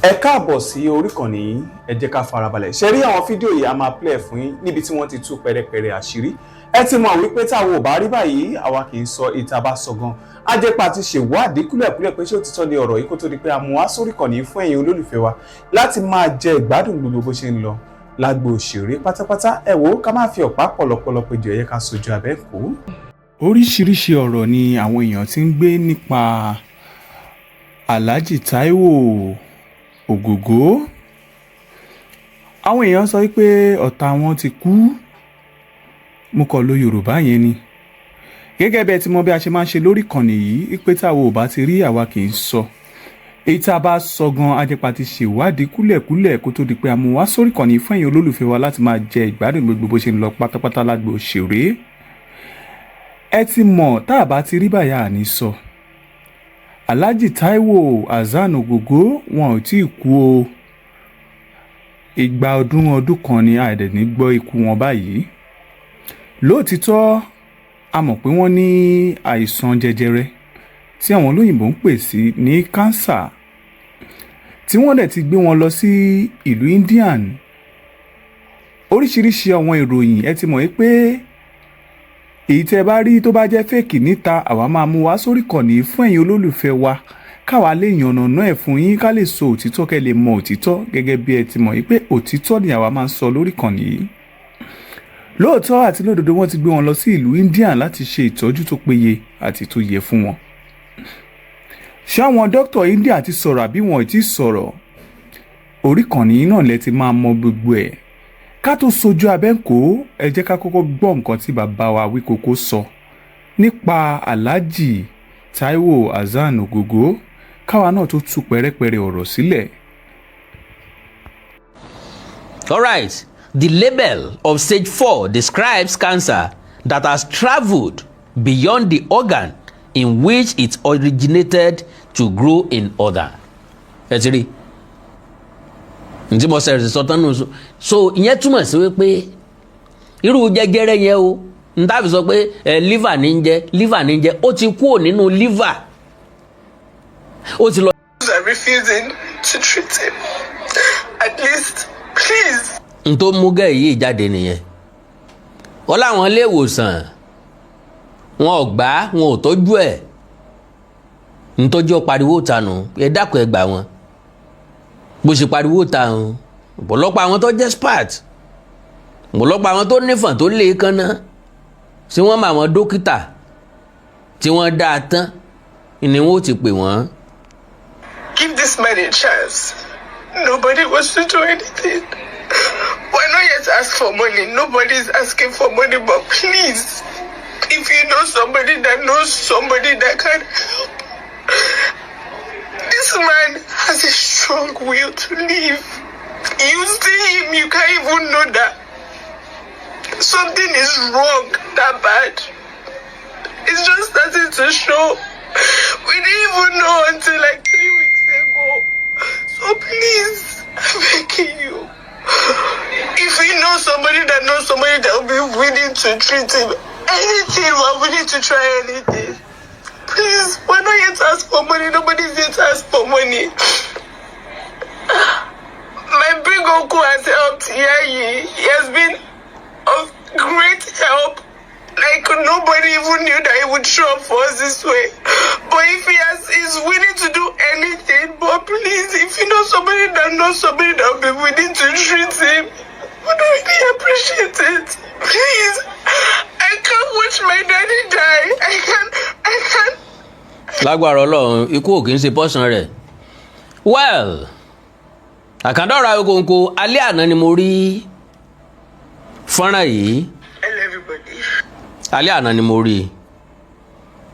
Ẹ káàbọ̀ sí orí ìkànnì yìí, ẹ jẹ́ ká farabalẹ̀. Ṣé rí àwọn fídíò yìí a máa play fún yín níbi tí wọ́n ti tú pẹrẹpẹrẹ àṣírí. Ẹ ti mọ̀ wípé táwọn ò bá rí báyìí, àwa kì í sọ ìta bá sọ gan. A jẹ́ pa ti ṣèwádìí kúlẹ̀kúlẹ̀ pé ṣé òtítọ́ ni ọ̀rọ̀ yìí kó tó di pé a mú wá sórí ìkànnì yìí fún ẹ̀yin olólùfẹ́ wa láti máa jẹ ìgbádùn gbogbo bó ṣe ń lọ lágbo òṣèré pátápátá. Ẹ wò ó, ká má fi ọ̀pá pọ̀lọpọ̀lọ péjọ, ẹ yẹ ká sojú abẹ́ kó. Oríṣiríṣi ọ̀rọ̀ ni àwọn èèyàn ti ń gbé nípa Alhaji Taiwo Ògògó. Àwọn èèyàn sọ wípé ọ̀tá wọn ti kú. Mo kàn lo Yorùbá yẹn ni. Gẹ́gẹ́ bí ẹ ti mọ̀ bí a ṣe máa ń ṣe lórí ìkànnì yìí, pé táwo ò bá ti rí àwa kì í sọ. Èyí tá a bá sọ gan, ajẹ́pà ti ṣèwádìí kúlẹ̀kúlẹ̀ kó tó di pé a mú wá sórí ìkànnì fún ẹ̀yin olólùfẹ́ wa láti máa jẹ ìgbádùn gbogbo bó ṣe ń lọ pátápátá lágbo òṣèré. Ẹ ti mọ̀ tá a bá ti rí báyà àní sọ. Alhaji Taiwo Ògògó wọn ò tí ì kú o. Ìgbà ọdún kan ni a dẹ̀ ní gbọ́ ikú wọn báyìí. Lóòtítọ́ a mọ̀ pé wọ́n ní àìsàn jẹjẹrẹ tí àwọn olóyìnbó ń pè sí ní cancer, tí wọ́n dẹ̀ ti gbé wọn lọ sí ìlú Indian. Oríṣiríṣi àwọn ìròyìn ẹ ti mọ̀ pé èyí tẹ́ bá rí tó bá jẹ́ fake níta, àwa máa mú wá sórí ìkànnì fún ẹ̀yin olólùfẹ́ wa káwa lè yànnàná ẹ̀ fún yín, ká lè sọ òtítọ́ kẹ́ lè mọ òtítọ́, gẹ́gẹ́ bí ẹ ti mọ̀ pé òtítọ́ ni àwa máa ń sọ lórí ìkànnì yìí. Lóòótọ́ àti lódodo wọ́n ti gbé wọn lọ sí ìlú India láti ṣe ìtọ́jú tó péye àti tó yẹ fún wọn. Ṣé àwọn dókítà India ti sọ̀rọ̀ àbí wọn ò tí ì sọ̀rọ̀? Orí ìkànnì yìí náà lẹ ti máa mọ gbogbo ẹ̀. Ká tó sojú abẹ́ǹkó, ẹ jẹ́ ká kọ́kọ́ gbọ́ nǹkan tí bàbá wa Wíkókó sọ nípa Alhaji Taiwo Ògògó, káwa náà tó tú pẹ̀rẹ̀pẹ̀rẹ̀ ọ̀rọ̀ sílẹ̀. All right, the label of stage 4 describes cancer that has traveled beyond the organ in which it originated to grow in other. Ẹ ti rí ǹtí mo ṣe sọtán nù. So ìyẹn túmọ̀ sí wípé irú jẹjẹrẹ yẹn o n tàbí sọ pé liver ní ń jẹ ó ti kúrò nínú liver, ó ti lọ. I'm refusing to treat him. At least, please. N tó mú gẹ́ yìí jáde nìyẹn. Wọ́n láwọn ilé ìwòsàn wọn ò gbà, wọn ò tọ́jú ẹ̀. N tọ́jú pariwo tanu ẹ dákun ẹ gbà wọn. Bó ṣe pariwo tanu ọ̀pọ̀lọpọ̀ àwọn tó jẹ́ expert, ọ̀pọ̀lọpọ̀ àwọn tó nífọ̀n tó lè kánná, tí wọ́n mọ àwọn dókítà tí wọ́n dá a tán ni wọ́n ti pè wọ́n. Give this man a chance. Nobody wants to do anything. Why not yet ask for money? Nobody is asking for money, but please, if you know somebody that knows somebody that can help. This man has a strong will to live. You see him, you can't even know that something is wrong that bad. It's just starting to show. We didn't even know until like 3 weeks ago. So please, I'm begging you. If you know somebody that will be willing to treat him, anything, we're willing to try anything. Please, why not yet ask for money? Nobody's yet asked for money. My big uncle has helped Yayi. He has been of great help. Like nobody even knew that he would show up for us this way. But if he's willing to do anything, but please, if you know somebody that will be willing to treat him, would really appreciate it. Please, I can't watch my daddy die. I can't. Lágbára Ọlọ́run, ikú ò kì í ṣe pọ́sàn rẹ̀. Well, àkàndọ̀rọ̀ Ògògó, alẹ́ àná ni mo rí fọ́nrán yìí. Hello everybody. Alẹ́ àná ni mo rí.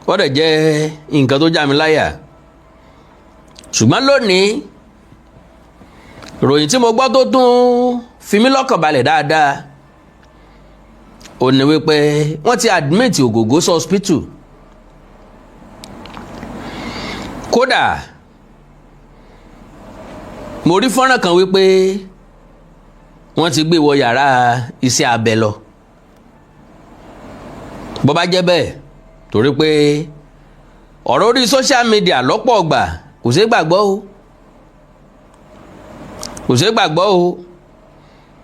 Ó dẹ̀ jẹ́ nǹkan tó já mi láyà. Ṣùgbọ́n lónìí, ìròyìn tí mo gbọ́ tó tún fi mí lọ́kàn balẹ̀ dáadáa ó ní wípé wọ́n ti admit Ògògó sí hospital. Kódà mo rí fọ́nrán kan wípé wọ́n ti gbé wọ yàrá iṣẹ́ abẹ lọ. Bó bá jẹ́ bẹ́ẹ̀, torí pé ọ̀rọ̀ orí social media lọ́pọ̀ ọgbà kò ṣeé gbàgbọ́ o. kò ṣeé gbàgbọ́ o.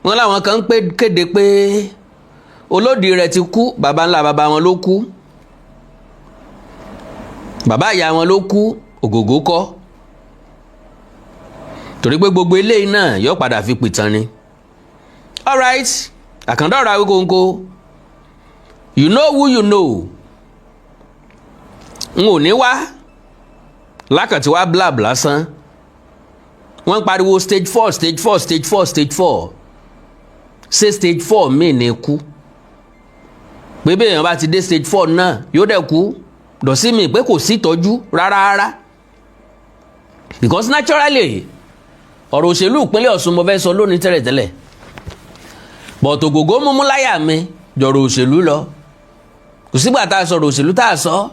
wọ́n láwọn kan ń kéde pé olódì rẹ̀ ti kú, baba ńlá baba wọn ló kú, bàbá ìyá wọn ló kú, ògògó kọ́. torí pé gbogbo eléyìí náà yóò padà fi pìtàn ni. alright, Àkàndá Ọ̀rọ̀ Awíkonko, you know who you know. n ò ní wá lákàtí wá blab lásán. wọ́n ń pariwo stage 4 stage 4 stage 4 stage 4. ṣé stage 4 míì ní kú? pé bí èèyàn bá ti dé stage 4 náà yóò dẹ̀ kú? dọ̀sí mi pé kò sí ìtọ́jú rárá. because naturally ọ̀rọ̀ òṣèlú ìpínlẹ̀ Ọ̀ṣun mo fẹ́ sọ lónìí tẹ́lẹ̀tẹ́lẹ̀, but ògògó múmú láyà mi jọ̀rọ̀ òṣèlú lọ. kò sígbà tá a sọ̀rọ̀ òṣèlú tá a sọ,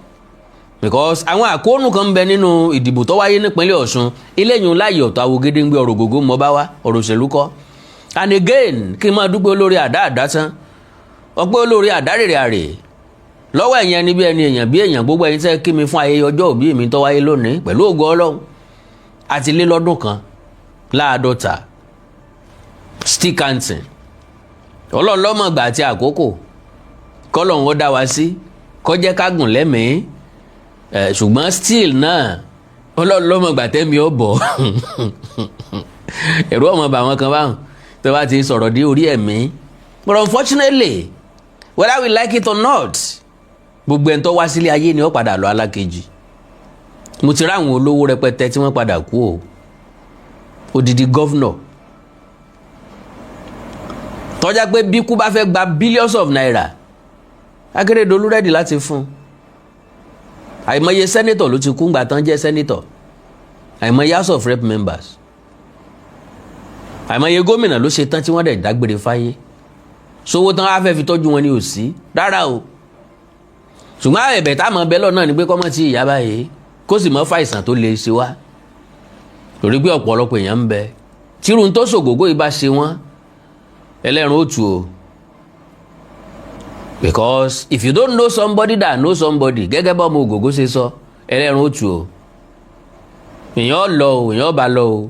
because àwọn àkóónú kan ń bẹ nínú ìdìbò tó wáyé nípínlẹ̀ Ọ̀ṣun, eléyìí láyè ọ̀tọ̀ Awògede ń gbé ọ̀rọ̀ ògògó mọ́ bá wá, ọ̀rọ̀ òṣèlú kọ́. and again kí n máa dúpẹ́ olórí àdá tán, ọpẹ́ olórí àdá rèrè àrè lọ́wọ́ ẹ̀yìn ẹni bí ẹni èèyàn bí èèyàn, gbogbo ẹ̀yin tẹ́ kí mi fún ayẹyẹ ọjọ́ òbí mi tó wáyé lónìí pẹ̀lú ògo Ọlọ́run. àti lé lọ́dún kan láàdọ́ta still counting. Ọlọ́run lọ́mọ ìgbà àti àkókò kọ́lọ́run ó dá wa sí kó jẹ́ ká gùn lẹ́mìí, ṣùgbọ́n still náà Ọlọ́run lọ́mọ ìgbà tẹ́mi ó bọ̀. ẹ̀rù ọmọ bà wọn kan báwọn tó bá ti sọ̀rọ̀ dé orí ẹ̀mí. but unfortunately whether we like it or not, gbogbo ẹni tó wá sílé ayé ni ó padà lọ alákejì. mo ti ráwọn olówó rẹpẹtẹ tí wọ́n padà kú o. odidi gọ́vnọ̀ tọ́já pé bí kú bá fẹ́ gba billions of naira, Akérédolú rẹ́dì láti fún. àìmọye sẹ́nẹ́tọ̀ ló ti kú ńgbà tán jẹ́ sẹ́nẹ́tọ̀, àìmọye house of rep members, àìmọye gómìnà ló ṣe tán tí wọ́n dẹ̀ dágbére fáyé. sówó tán á fẹ́ fi tọ́jú wọn ni ò sí rárá o. ṣùgbọ́n ẹ̀bẹ̀ tá mọ̀ bẹ́lọ̀ náà ni pé kọ́mọ́ tí ìyá báyìí kó sì mọ́ fàìsàn tó lè ṣe wá. torí pé ọ̀pọ̀lọpọ̀ èèyàn ń bẹ tírun tó ṣògógó ibà ṣe wọ́n ẹlẹ́run ó tù o. because if you don't know somebody that know somebody, gẹ́gẹ́ bá ọmọ ògògó ṣe sọ, ẹlẹ́run ó tù o. èèyàn lọ o, èèyàn bá lọ o.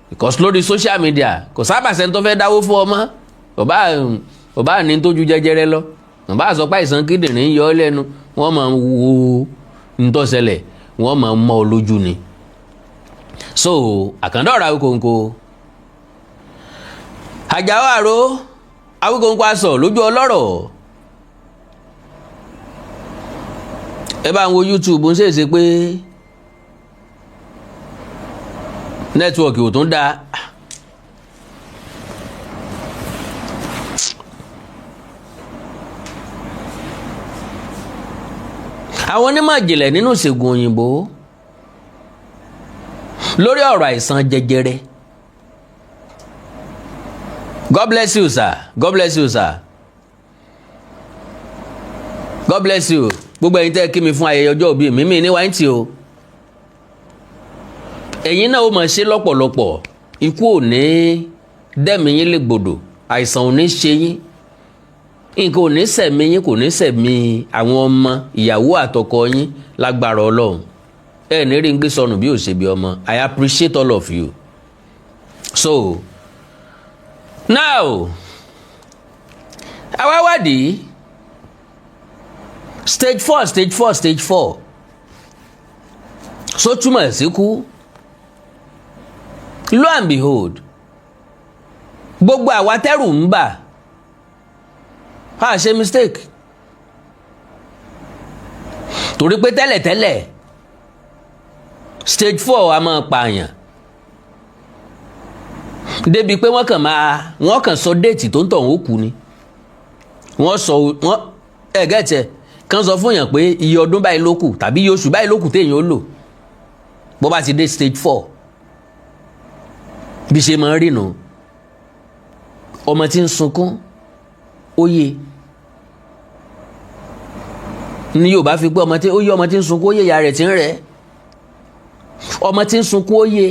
because lórí social media kò sábà sẹ́ni tó fẹ́ dáwó fún ọmọ, ọba ní tójú jẹjẹrẹ lọ, ọba àsọpá ìsàn kíndìnrín yọ ọ lẹ́nu, wọ́n máa ń wo ntọ́sẹ̀lẹ̀, wọ́n máa ń mọ́ ọ lójú ni. so Àkàndá Ọ̀rọ̀ Awíkonko, Àjàó Àrò Awíkonko aṣọ lójú ọlọ́rọ̀. ẹ bá ń wo YouTube ń ṣèṣe pé nẹ́tíwọ̀kì ò tún dáa. àwọn onímọ̀ ìjìnlẹ̀ nínú ìṣègùn òyìnbó lórí ọ̀rọ̀ àìsàn jẹjẹrẹ. God bless you sir, God bless you sir, God bless you. gbogbo ẹ̀yin tẹ́ kí mi fún ayẹyẹ ọjọ́ òbí mi ní wáyé tí o. ẹ̀yin náà ó máa ṣe lọ́pọ̀lọpọ̀, ikú ò ní dẹ́mi yín légbodò, àìsàn ò ní ṣe yín, nǹkan ò ní ṣẹ̀mí yín, kò ní ṣẹ̀mí àwọn ọmọ ìyàwó àtọkọ yín lágbára Ọlọ́run. ẹ ní rí ń gbé sọnù bí ò ṣe bí ọmọ. I appreciate all of you. so now àwa wádìí stage 4 stage 4 stage 4 so túmọ̀ sí kú. lo and behold, gbogbo àwa tẹ́rù ń bà a ṣe mistake. torí pé tẹ́lẹ̀tẹ́lẹ̀ stage 4 a máa pààyàn débi pé wọ́n kàn sọ déètì tó ń tọ̀ wọ́n kú ni. wọ́n ẹ̀gẹ́tẹ̀ kan sọ fún yàn pé iye ọdún báyìí ló kù tàbí iye oṣù báyìí ló kù téèyàn ó lò bó bá ti dé stage 4. bí ṣe máa ń rìnà ọmọ tí ń sunkún ó yé ní Yorùbá fi pé ọmọ tí ń sunkún ó yé ìyá rẹ̀ tí ń rẹ̀. ọmọ tí ń sunkún ó yé,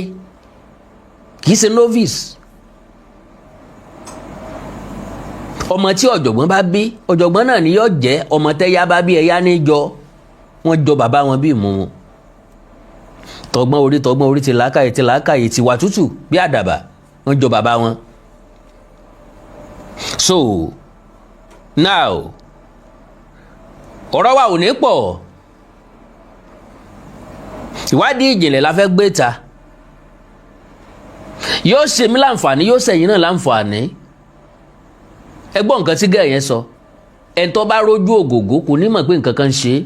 kìí ṣe novice. ọmọ tí ọ̀jọ̀gbọ́n bá bí, ọ̀jọ̀gbọ́n náà ni yóò jẹ́. ọmọ tẹ́yá bá bí ẹ̀yá ní jọ, wọ́n jọ bàbá wọn bí ìmú wọn. tọgbọ́n orí ti làákàyè ti wà tútù bí àdàbà. wọ́n jọ bàbá wọn. So now ọ̀rọ̀ wa ò ní pọ̀, ìwádìí ìjìnlẹ̀ la fẹ́ gbé ta, yóò ṣe mí láǹfààní, yóò ṣẹ̀yìn náà láǹfààní. Ẹ gbọ́ nǹkan tí gẹ́ẹ̀ yẹn sọ, ẹni tó bá rójú ògògó kò ní mọ̀ pé nǹkan kan ṣe é.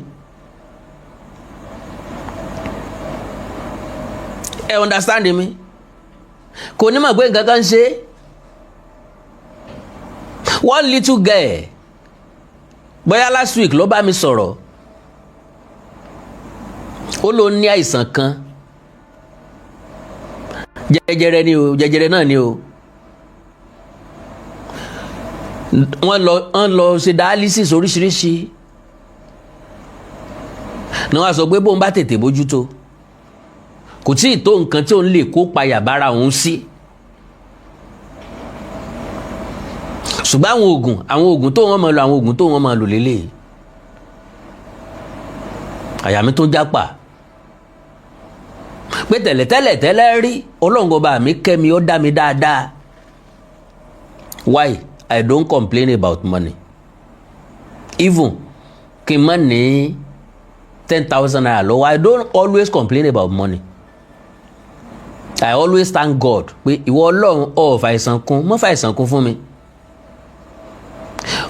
Ẹ understand mi? Kò ní mọ̀ pé nǹkan kan ṣe é. One little girl, bóyá last week ló bá mi sọ̀rọ̀, ó ló ní àìsàn kan, jẹjẹrẹ ni o, jẹjẹrẹ náà ni o. Wọ́n lọ ṣe dialysis oríṣiríṣi, ni wọ́n sọ pé bóun bá tètè bójútó kò tí ì tó nǹkan tí òun lè kó payà bára òun sí. Ṣùgbọ́n àwọn oògùn tó wọ́n máa lò, àwọn oògùn tó wọ́n máa lò lélẹ̀. Àyà mi tó jápa pé tẹ́lẹ̀ rí Ọlọ́run ọba mi kẹ́mi, ó dá mi dáadáa. Why? I don't complain about money. Even kí n má ní 10,000 naira lọ́wọ́, I don't always complain about money. I always thank God pé ìwọ Ọlọ́run ó fàìsàn kún, má fàìsàn kún fún mi.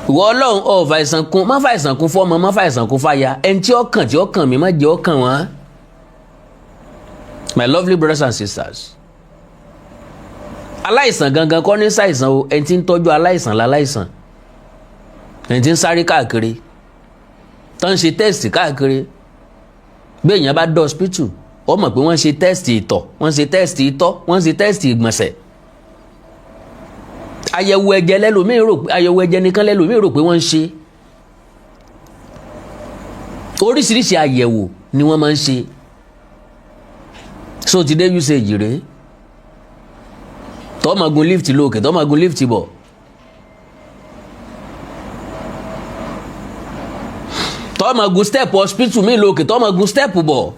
Ìwọ Ọlọ́run ó fàìsàn kún, má fàìsàn kún fún ọmọ, má fàìsàn kún fáya. Ẹni tí ó kàn mí má jẹ́ ó kàn wọ́n. My lovely brothers and sisters, aláìsàn gangan kọ́ ní ṣàìsàn o, ẹni tí ń tọ́jú aláìsàn láláìsàn, ẹni tí ń sáré káàkiri, tó ń ṣe tẹ́sítì káàkiri. Bí èèyàn bá dé hospital, ó mọ̀ pé wọ́n ṣe tẹ́sítì ìtọ̀, wọ́n ṣe tẹ́sítì ìtọ̀, wọ́n ṣe tẹ́sítì ìgbọ̀nsẹ̀. Àyẹ̀wò ẹ̀jẹ̀ lẹ́lòmíì rò pé, àyẹ̀wò ẹ̀jẹ̀ nìkan lẹ́lòmíì rò pé wọ́n ń ṣe. Oríṣiríṣi àyẹ̀wò ni wọ́n máa ń ṣe. So ti dé usage rèé, tó máa gun lift lókè, tó máa gun lift bọ̀. Tó máa gun step hospital mi lókè, tó máa gun step bọ̀.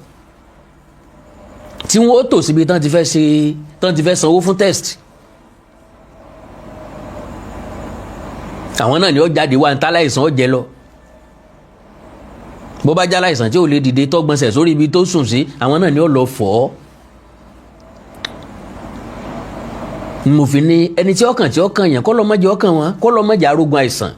Tí wọ́n ó tò síbi tán ti fẹ́ sanwó fún test. Àwọn náà ni ó jáde wá ń tá láìsàn ó jẹ lọ. Bó bá já láìsàn tí ò lè dìde tó gbọ̀nsẹ̀ sórí ibi tó sùn sí, àwọn náà ni ó lọ fọ̀ ọ́. Mo fi ní ẹni tí ọkàn yẹn kọ́ lọ mọ́jẹ́ ọkàn wọn, kọ́ lọ mọ́jẹ́ arógun àìsàn.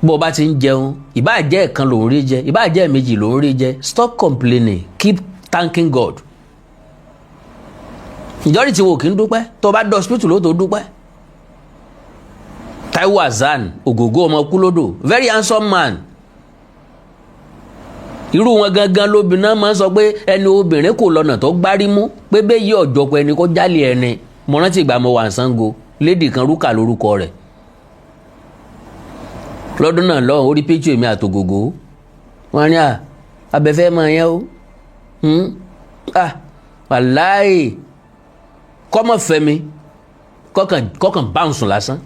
Bó bá ti ń jẹun, ìbá jẹ́ ẹ̀kan ló ń rí jẹ, ìbá jẹ́ méjì ló ń rí jẹ, stop complaining, keep thanking God. Ìjọ́rí tí wo kì í dúpẹ́, tó bá dé hospital ló tó dúpẹ́. Taiwo Hassan Ògògó ọmọ Kúlódò, very handsome man. Irú wọn gangan lóbìnrin náà máa ń sọ pé ẹni obìnrin kò lọ́nà tó gbárí mú, pé bẹ́ẹ̀ yí ọ̀jọ̀ pé ẹni kó jálè ẹni. Mo rántí ìgbà mo wà ní Ṣàngó, lady kan Rúkà lórúkọ rẹ̀. Lọ́dún náà lọ́hùn, orí picture èmi àtògògó. Wọ́n ní abẹ́fẹ́ máa yẹn o. Wàláì kọ́mọ̀ fẹ́ mi, kọ́kàn bounce lásán.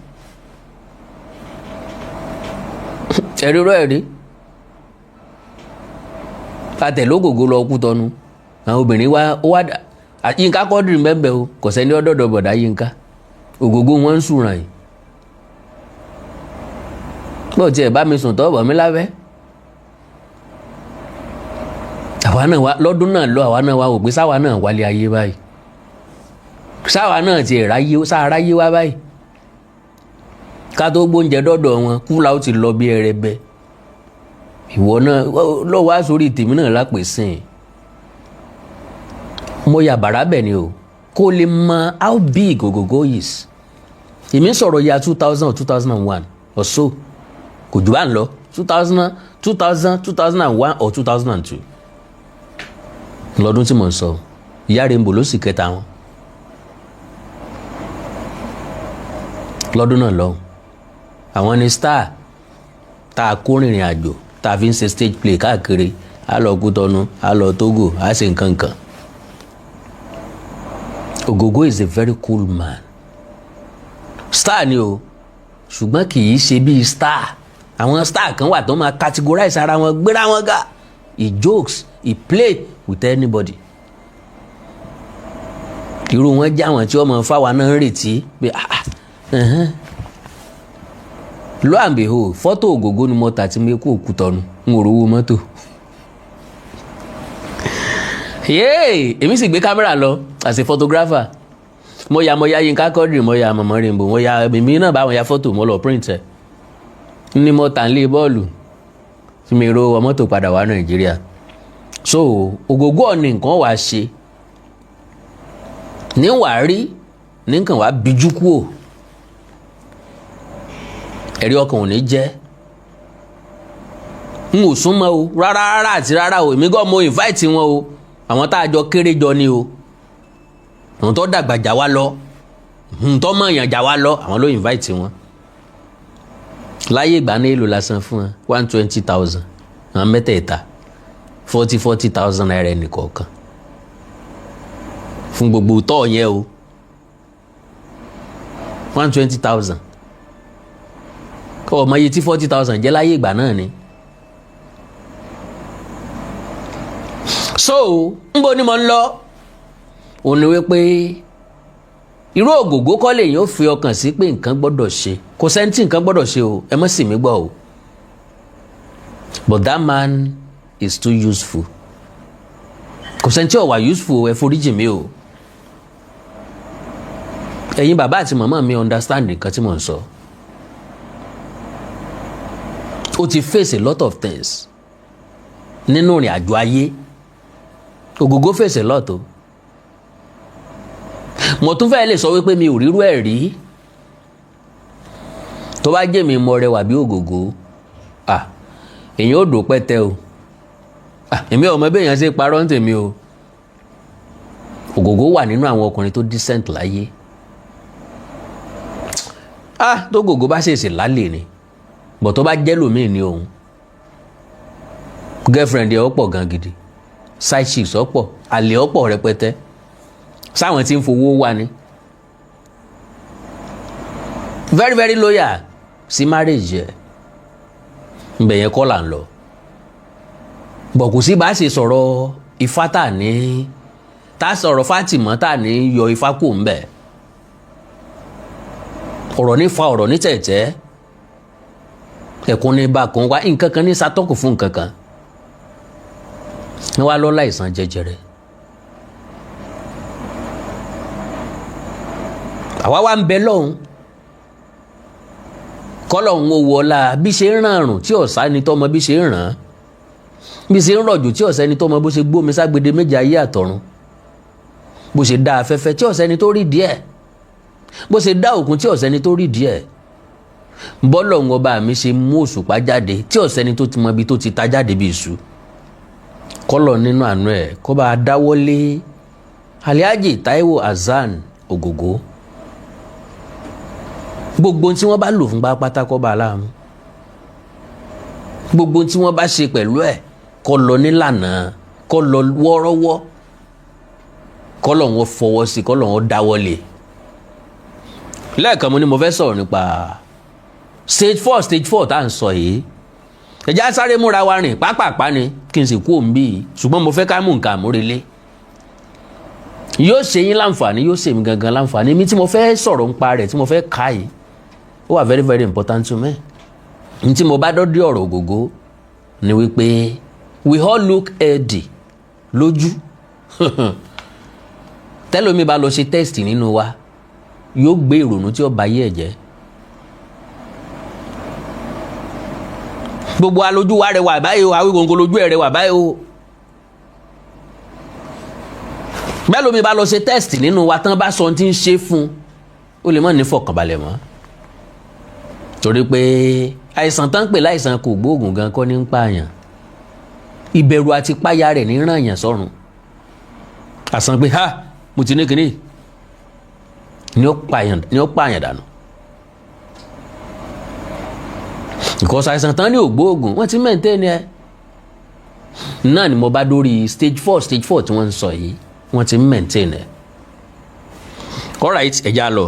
Ẹ̀rí rọ́ ẹ̀rí. Àtẹ̀lógògó lọ kú tọnu, àwọn obìnrin wá Yínká Quadri mẹ́bẹ̀ o, kò sẹ́ni ọ̀dọ̀dọ̀ bọ̀dá Yínká. Ògògó wọn ń sùnràn yìí. Bó tiẹ̀ bá mi sùn tọ́ bọ̀ mí lábẹ́. Àwa náà wá lọ́dún náà lọ, àwa náà wá wò pé sáwa náà wálé ayé báyìí. Sáwa náà tiẹ̀ ráyé wá báyìí. Ká tó gbóúnjẹ dọ́dọ̀ wọn, kúlà ó ti lọ bí ẹrẹbẹ. Ìwọ náà lọ́wọ́ wá sórí tèmi náà lápèsìn. Mo yà bàrà bẹ̀ ni o, kó lè mọ how big Ògògó is. Èmi ń sọ̀rọ̀ ya 2000 or 2001 or so, kò jù bá ń lọ 2000, 2001 or 2002 lọ́dún tí mo ń sọ. Ìyá Rainbow ló sì kẹta wọn lọ́dún náà lọ́hùn. Àwọn ni star tá a kó rìnrìn àjò, tá a fi ń ṣe stage play káàkiri, a lọ Kútọ́nù, a lọ Togo, a ṣe nǹkan kan. Ògògó is a very cool man. Star ni o, ṣùgbọ́n kì í ṣe bíi star. Àwọn star kan wà tó máa categorize ara wọn, gbéra wọn ga. He jokes, he play with anybody. irú wọn jẹ́ àwọn tí ọmọ fáwa náà ń retí pé lo and behold fọ́tò ògógó ni mo tà tí mo kú òkútọ́nu n ò rówó mọ́tò. èmi sì gbé kámẹ́rà lọ as a photographer mo ya Yínká Quadri mo ya Mọ̀mọ́ Rainbow mo ya èmi náà bá wọn ya fọ́tò mo lọ print ẹ̀ ní mo tà ń lé bọ́ọ̀lù tí mi ro mọ́tò padà wá Nàìjíríà. So ògógó ọ̀nì nǹkan wàá ṣe ní wàá rí ní nǹkan wàá bíjú kúò ẹ̀rí ọkàn ò ní jẹ́ n ò súnmọ́ o rárá àti rárá o èmi gan mo invite wọn o àwọn tá a jọ kéré jọ ni o àwọn tó dàgbà jà wá lọ tó mọ̀ èèyàn jà wá lọ àwọn ló invite wọn láyé ìgbà náà èlò lásán fún wọn 120,000 àwọn mẹ́tẹ̀ẹ̀ta 40,000 naira ẹnìkọ̀ọ̀kan fún gbogbo tọ́ yẹn o 120,000 ọmọ iye tí 40,000 jẹ́ láyé ìgbà náà ni. So nbo ni mo ń lọ òun ni wípé irú ògógó kọ́ lèyìn ó fi ọkàn sí pé nǹkan gbọ́dọ̀ ṣe kò sẹ́ńtì nǹkan gbọ́dọ̀ ṣe o ẹ má sì mí gbọ́ o but that man is too useful kò sẹ́ńtì ó wà useful ẹ foríjì mi o ẹ̀yin bàbá àti màmá mi understand nǹkan tí mò ń sọ ó ti face a lot of things nínú ìrìn àjò ayé ògógó face a lot o mo tún fẹ́ lè sọ wípé mi ò rírú ẹ̀ rí tó bá jẹ́ mi mọ rẹwà bí ògógó èyàn ò dò pẹ́tẹ́ o èmi ọmọ bí èèyàn ṣe parọ́ ń tèmi o ògógó wà nínú àwọn ọkùnrin tó decent láyé tó ògógó bá ṣèṣì lálẹ́ ni bọ̀ tó bá jẹ́ lòmíì ní òun girlfriend ẹ̀ ọ̀pọ̀ gan gidi side chicks ọ̀pọ̀ àlè ọ̀pọ̀ rẹpẹtẹ sáwọn tí ń fowó wá ni very very loyal sí marriage ẹ̀ ńbẹ̀ yẹn kọ́ là ń lọ bọ̀ kò sí bá ṣe sọ̀rọ̀ ifá tà ní tá sọ̀rọ̀ Fátímọ̀ tà ní yọ ifá kò ń bẹ̀ ọ̀rọ̀ ní fa ọ̀rọ̀ ní tẹ̀tẹ̀ ẹ̀kún ní bá kan wá nǹkan kan ní satọ́kù fún nǹkan kan ní wá lọ láìsàn jẹjẹrẹ àwa wá ń bẹ lọ́hùn kọ́lọ́hùn owó ọlá bí ṣe ń ràn àrùn tí ọ̀sá ni tọ́mọ bí ṣe ń ràn án bí ṣe ń rọ̀jò tí ọ̀sẹ́ ni tọ́mọ bó ṣe gbómi ságbede méje ayé àtọ̀run bó ṣe dá afẹ́fẹ́ tí ọ̀sẹ́ ni tó rí díẹ̀ bó ṣe dá òkun tí ọ̀sẹ́ ni tó rí díẹ̀ bọ́lọ̀hùn ọba mi ṣe mú òṣùpá jáde tí ọ̀sẹ́ ni tó ti mọ ibi tó ti ta jáde bí iṣu kọ́lọ̀ nínú àánú ẹ̀ kó bá a dáwọ́lé Alhaji Taiwo Hassan Ògògó gbogbo tí wọ́n bá lò fún pátá kó bá a láàmú gbogbo tí wọ́n bá ṣe pẹ̀lú ẹ̀ kó lọ nílànà kó lọ wọ́ọ́rọ́wọ́ kó lọ wọn fọwọ́ sí kó lọ wọn dáwọ́lé lẹ́ẹ̀kan mo ní mo fẹ́ sọ̀rọ̀ nípa stage 4 tá à ń sọ yìí ẹ̀já sáré múra wa rìn pápápá ni kí n sì kú òun bíi ṣùgbọ́n mo fẹ́ ká mú nǹkan àmúrelé yóò ṣe yín láǹfààní yóò ṣe mí gangan láǹfààní mi tí mo fẹ́ sọ̀rọ̀ nípa rẹ̀ tí mo fẹ́ ká yìí ó wà very very important to me ní tí mo bá dọ́dí ọ̀rọ̀ ògógó ni wípé we all look healthy lójú tẹ́lómi bá lọ ṣe test nínú wa yóò gbé ìrònú tí ó bá yé ẹ̀ jẹ́ gbogbo alójú wa rẹwà báyìí o Awíkonko lójú ẹ̀ rẹwà báyìí o bẹ́ẹ̀ lómi bá lọ ṣe test nínú wa tán bá sọ tí ń ṣe fún ó lè má ní fọkànbalẹ̀ mọ́ torí pé àìsàn tán pè láìsàn kò gbóògùn gan kọ́ ní ń pààyàn ìbẹ̀rù àti páyà rẹ̀ ní ràn yàn sọ́run àsàn pé mo ti ní kinní ni ó pààyàn dànù because àìsàn tán ní ògbóògùn wọ́n ti maintain ẹ náà ni mo bá dórí stage 4 tí wọ́n ń sọ yìí wọ́n ti maintain ẹ alright ẹ̀já lọ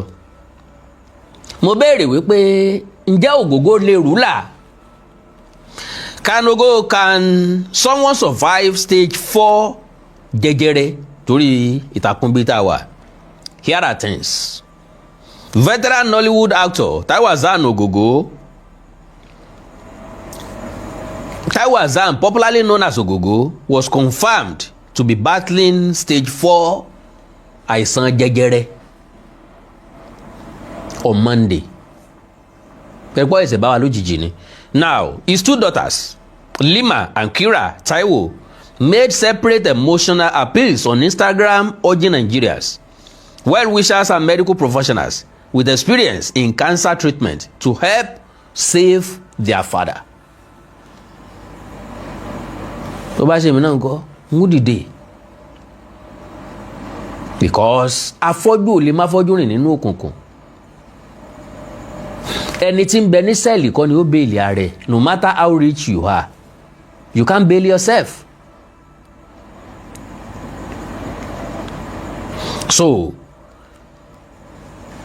mo béèrè wípé ǹjẹ́ ògógó lè rúlà can someone survive stage 4 jẹjẹrẹ torí ìtàkùn bíi tá a wà Here are things. Veteran Nollywood actor Taiwo Hassan, popularly known as Ogogo, was confirmed to be battling stage 4 àìsàn jẹjẹrẹ on Monday. Pẹ̀pọ̀ ẹ̀sẹ̀ bá wa lójijì ni. Now, his two daughters, Lima and Kira Taiwo, made separate emotional appeals on Instagram urging Nigerians, well-wishers and medical professionals with experience in cancer treatment to help save their father. Tó bá ṣe mí náà ńkọ́, ń dìde. Because afọ́jú ò lè má fọ́jú rìn nínú òkùnkùn. Ẹni tí ń bẹ ní sẹ́ẹ̀lì kọ́ ni ó bẹ́ẹ̀lì ààrẹ. No matter how rich you are, you can't bail yourself. So,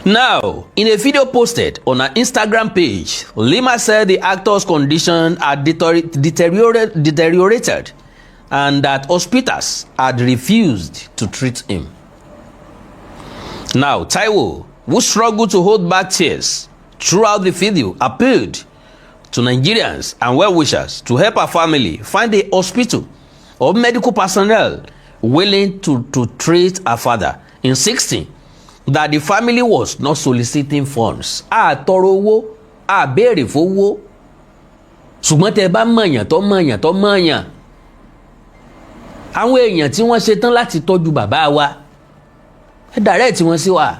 now, in a video posted on her Instagram page, Lima said the actor's condition had deteriorated and that hospitals had refused to treat him. Now, Taiwo, who struggled to hold back tears throughout the video, appealed to Nigerians and well-wishers to help her family find a hospital or medical personnel willing to treat her father, insisting that the family was not soliciting funds. Tọrọ owó, béèrè fowó. Ṣùgbọ́n tẹ́ bá mọ̀yàn tó mọ̀yàn. Àwọn èèyàn tí wọ́n ṣe tán láti tọ́jú bàbá wa, ẹ direct wọn sí wa.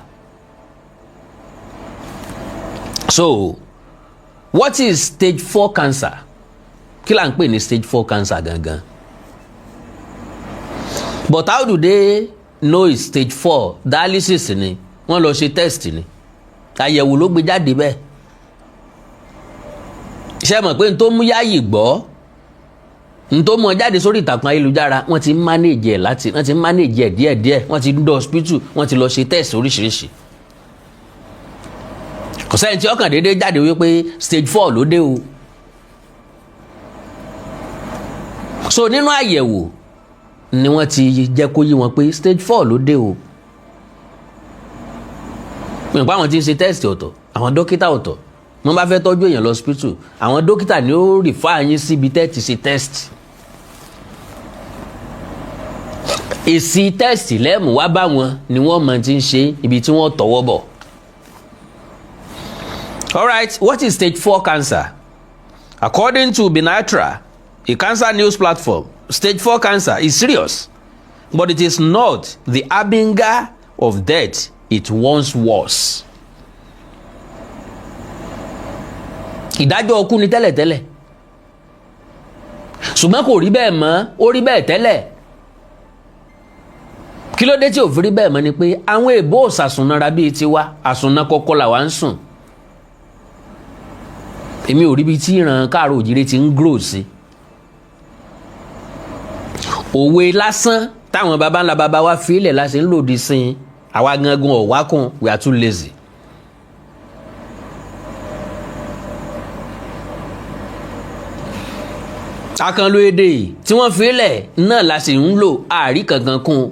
So, what is stage 4 cancer? Kí là ń pè ní stage 4 cancer gangan? But how do they know it's stage 4? Dialysis ni, wọ́n lọ ṣe test ni, àyẹ̀wò ló gbé jáde bẹ́ẹ̀. Ṣé mọ̀ pé n tó mú Yáyì gbọ́, n tó mọ̀ jáde sórí ìtàkùn ayélujára, wọ́n ti manage ẹ̀ díẹ̀díẹ̀, wọ́n ti dé hospital, wọ́n ti lọ ṣe test oríṣiríṣi. Kò sẹ́ni tí ọkàn déédéé jáde wípé stage 4 ló dé o. So nínú àyẹ̀wò ni wọ́n ti jẹ́ kó yí wọn pé stage 4 ló dé o. Nípa àwọn tí ń ṣe test ọ̀tọ̀, àwọn dókítà ọ̀tọ̀. Wọ́n bá fẹ́ tọ́jú èèyàn lọ hospital, àwọn dókítà ni ó refer yín síbi tẹ́ ti ṣe test. Èsì test lẹ́mù wá bá wọn ni wọ́n mọ̀ tí ń ṣe ibi tí wọ́n tọwọ́ bọ̀. All right, what is stage 4 cancer? According to Binatra, a cancer news platform, stage 4 cancer is serious, but it is not the harbinger of death it once was. Ìdájọ́ ọkú ni tẹ́lẹ̀tẹ́lẹ̀. Ṣùgbọ́n kò rí bẹ́ẹ̀ mọ́, ó rí bẹ́ẹ̀ tẹ́lẹ̀. Kí ló dé tí ò fi rí bẹ́ẹ̀ mọ́ ni pé àwọn èèbó ò ṣàsùnnara bíi tiwa, àsùnná kọ́kọ́ làwa ń sùn. Èmi ò rí bí tí ìran káàró òjìrè ti ń grow sí. Òwe lásán táwọn baba ńlá baba wa fi ilẹ̀ láti ń lòdì sí i, àwa gangan ọ̀wá kùn, we are too lazy. Àkànlò èdè tí wọ́n fi ilẹ̀ náà la sì ń lò, àárí kankan kún.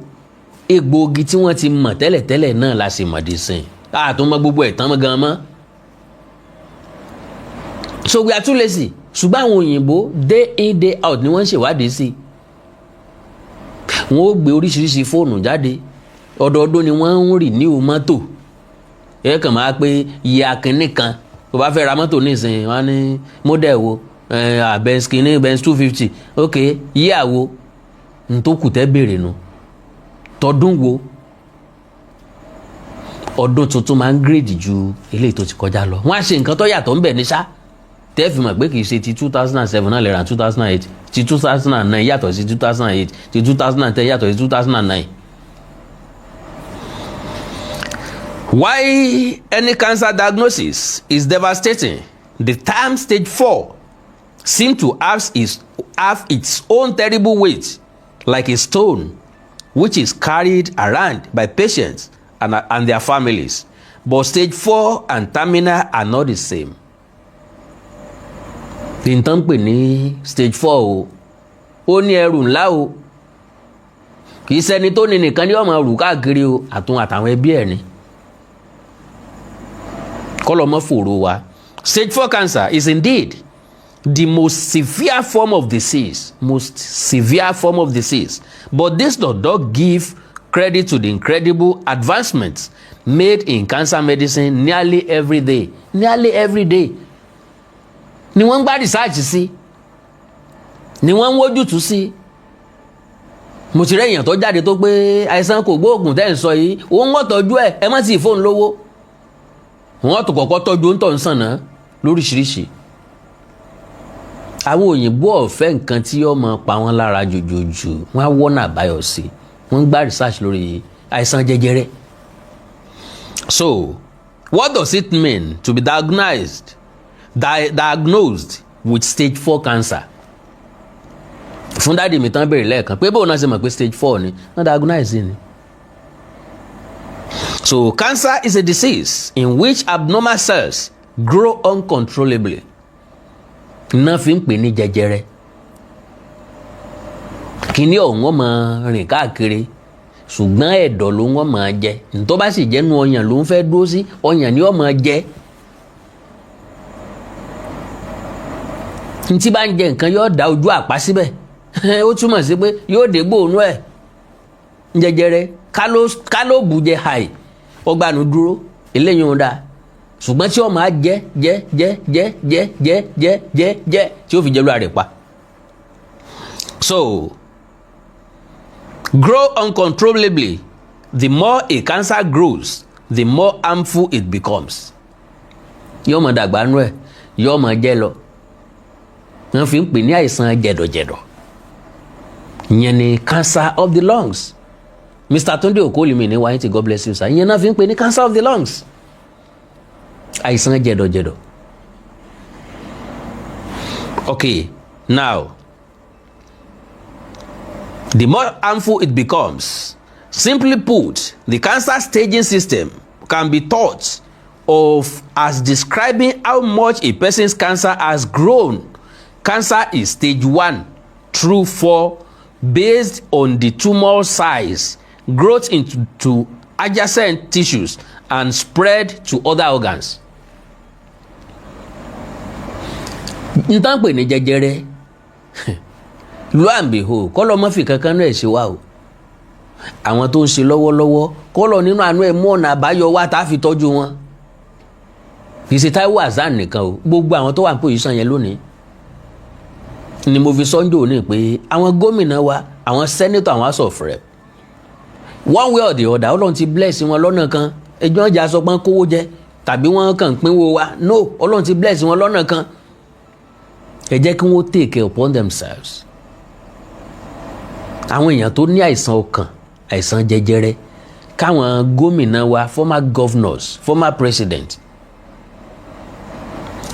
Egbòogi tí wọ́n ti mọ̀ tẹ́lẹ̀tẹ́lẹ̀ náà la sì mọ̀ dé sí i. Àtúmọ̀ gbogbo ẹ̀ tán gan mọ́. So we are too lazy. Ṣùgbọ́n àwọn òyìnbó day in day out ni wọ́n ń ṣèwádìí sí. Wọ́n ó gbé oríṣiríṣi fóònù jáde. Ọdọọdún ni wọ́n ń renew mọ́tò. Ẹ kàn máa pé iye akínní kan. Tó bá fẹ́ ra mọ́tò nísìnyí, wọ́n á ní model wo, Benz kìíní, Benz 250. Ok, year wo? N tó kù tẹ́ béèrè nu. Tọdún wo? Ọdún tuntun máa ń grade ju eléyìí tó ti kọjá lọ. Wọ́n á ṣe nǹkan tó yàtọ̀ ń bẹ̀ ní ṣá. Tẹ́ẹ̀fì mọ̀ pé kì í ṣe ti 2007 náà lè ra 2008, ti 2009 yàtọ̀ sí 2008, ti 2010 yàtọ̀ sí 2009. Why any cancer diagnosis is devastating, the term stage 4 seems to have its own terrible weight, like a stone, which is carried around by patients and their families. But stage 4 and terminal are not the same. Nǹkan pè ní stage 4 o, ó ní ẹrù ńlá o. kì í ṣẹni tó ní nìkan ní ọmọ rù káàkiri o àtàwọn ẹbí ẹ̀ ni kọ́lọ́mọ́ fòrò wa. Stage 4 cancer is indeed the most severe form of disease, but this does not give credit to the incredible advancements made in cancer medicine nearly every day ni wọ́n ń gbá research sí, ni wọ́n ń wójútùú sí. mo ti rẹ́yìn tó jáde tó pé àìsàn kò gbóògùn tẹ́ ń sọ yìí òun wọ́n tọ́jú ẹ má sì fóun lówó, wọ́n tó kọ́kọ́ tọ́jú ń tọ̀ ń sàn náà lóríṣiríṣi. àwọn òyìnbó ọ̀fẹ́ nǹkan tí ó máa pa wọ́n lára jòjòjò, wọ́n á wọ́nà àbáyọ sí, wọ́n ń gbá research lórí àìsàn jẹjẹrẹ. So what does it mean to be diagnosed with stage 4 cancer? fún dáàdì mi tán bèrè lẹ́ẹ̀kan pé bóun náà ṣe mọ̀ pé stage 4 ni wọ́n diagnose ni. So cancer is a disease in which abnormal cells grow uncontrollably. Iná fi ń pè ní jẹjẹrẹ. Kíní ọ̀hún wọ́n máa rìn káàkiri ṣùgbọ́n ẹ̀dọ̀ ló wọ́n máa jẹ. Ntọ́ bá sì jẹ́nu ọyàn ló ń fẹ́ dúró sí, ọyàn ni ó máa jẹ. Ntí bá ń jẹ nǹkan yóò dá ojú àpá síbẹ̀. Ó túmọ̀ sí pé yóò dé gbóòórùn ẹ̀. Jẹjẹrẹ ká ló bù jẹ hàì ọgbàánu dúró eléyìí ń dáa ṣùgbọ́n tí ó máa jẹ tí ó fi jẹ́ lóra rẹ̀ pa. So grow uncontrollably. The more a cancer grows, the more harmful it becomes. Yóò máa dàgbà nú ẹ̀, yóò máa jẹ́ lọ. Wọ́n fi ń pè ní àìsàn jẹ̀dọ̀jẹ̀dọ̀. Ìyẹn ni cancer of the lungs. Mr. Tunde Okolimi ní wáyé, God bless you sir. Ìyẹn náà fi ń pè ní cancer of the lungs. Àìsàn jẹ̀dọ̀jẹ̀dọ̀. Okay, now the more harmful it becomes. Simply put, the cancer staging system can be thought of as describing how much a person's cancer has grown. Cancer is stage 1 through 4 based on the tumor size, growth into adjacent tissues, and spread to other organs. N tán pè ní jẹjẹrẹ lo and behold kọ́lọ́ mọ́ fi kankan náà ṣe wá o. Àwọn tó ń ṣe lọ́wọ́lọ́wọ́ kọ́lọ́ nínú àánú ẹ̀ mú ọ̀nà àbáyọ wá tá a fi tọ́jú wọn. Kì í ṣe Táíwò Hassan nìkan o, gbogbo àwọn tó wà ní pòyíṣàn yẹn lónìí ni mo fi sọ́njò ní pé àwọn gómìnà wa, àwọn sẹ́nétọ̀, àwọn house of rep, one way or the other Ọlọ́run ti bless wọn lọ́nà kan. Ẹjọ́ ọjà sọ pé kówó jẹ tàbí wọ́n kàn pínwó wa, no, Ọlọ́run ti bless wọn lọ́nà kan. Ẹ jẹ́ kí wọ́n take care upon themselves. Àwọn èèyàn tó ní àìsàn ọkàn, àìsàn jẹjẹrẹ, káwọn gómìnà wa, former governors, former president,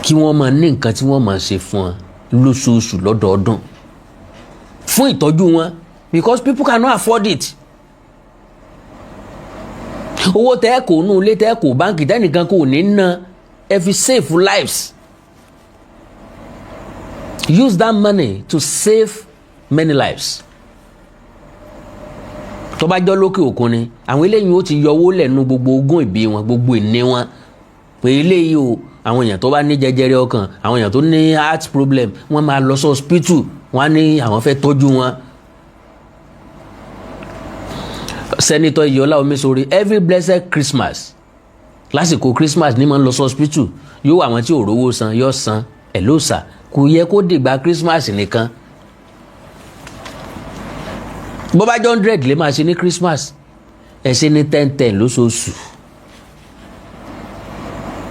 kí wọ́n máa ní nǹkan tí wọ́n máa ṣe fún wọn lóṣooṣù lọ́dọọdún fún ìtọ́jú wọn, because people cannot afford it. Owó tẹ́ kò nú ilé tẹ́ kò báńkì tẹ́nìkan kò ní ná, ẹ fi save lives. Use that money to save many lives. Tó bá jọ lókè òkun ni àwọn eléyìí ó ti yọ owó lẹ́nu gbogbo ogún ìbí wọn, gbogbo ìní wọn, pé eléyìí o àwọn èèyàn tó bá ní jẹjẹrẹ ọkàn, àwọn èèyàn tó ní heart problem, wọ́n máa lọ sí hospital, wọ́n á ní àwọn fẹ́ tọ́jú wọn. Senator Iyọlá Omisore every blessed Christmas, lásìkò Christmas ní máa ń lọ sí hospital, yóò wà àwọn tí ò rówó san yóò san ẹ̀ ló sà. Kò yẹ kó dìgbà Christmas nìkan. Bó bá jọ 100 lè máa ṣe ní Christmas, ẹ ṣe ní 10 lóṣooṣù.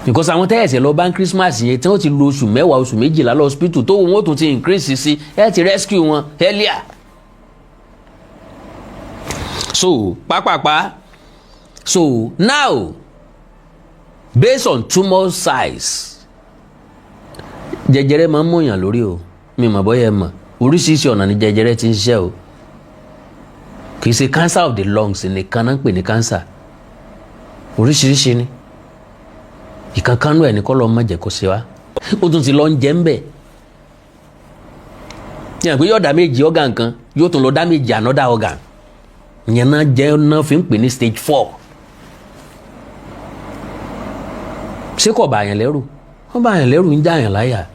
Because àwọn tẹ́yẹ̀sẹ̀ lọ bá ń Christmas yẹn tí wọ́n ti lo oṣù 10 oṣù 12 lọ hospital tó wọ́n tún ti increase sí, ẹ ti rescue wọn earlier. So pápápá, so now based on tumor size, jẹjẹrẹ máa ń mọ̀yàn lórí o. Mi mọ̀ bóyá ẹ mọ̀ oríṣiríṣi ọ̀nà ni jẹjẹrẹ ti ń ṣiṣẹ́ o. Kì í ṣe cancer of the lungs nìkan náà ń pè ní cancer, oríṣiríṣi ni. Ìkankanú ẹ̀ ní kọ́ lọ́ mọ̀ jẹ́ kó ṣe wá. Ó tún ti lọ ń jẹ́ ń bẹ̀. Ní àpé yóò damage organ kan, yóò tún lọ damage another organ. ìyẹn náà jẹ́ náà fi ń pè ní stage 4. ṣé kò bá yẹn lẹ́rù? wọ́n bá yẹn lẹ́rù ń já yẹn láyà,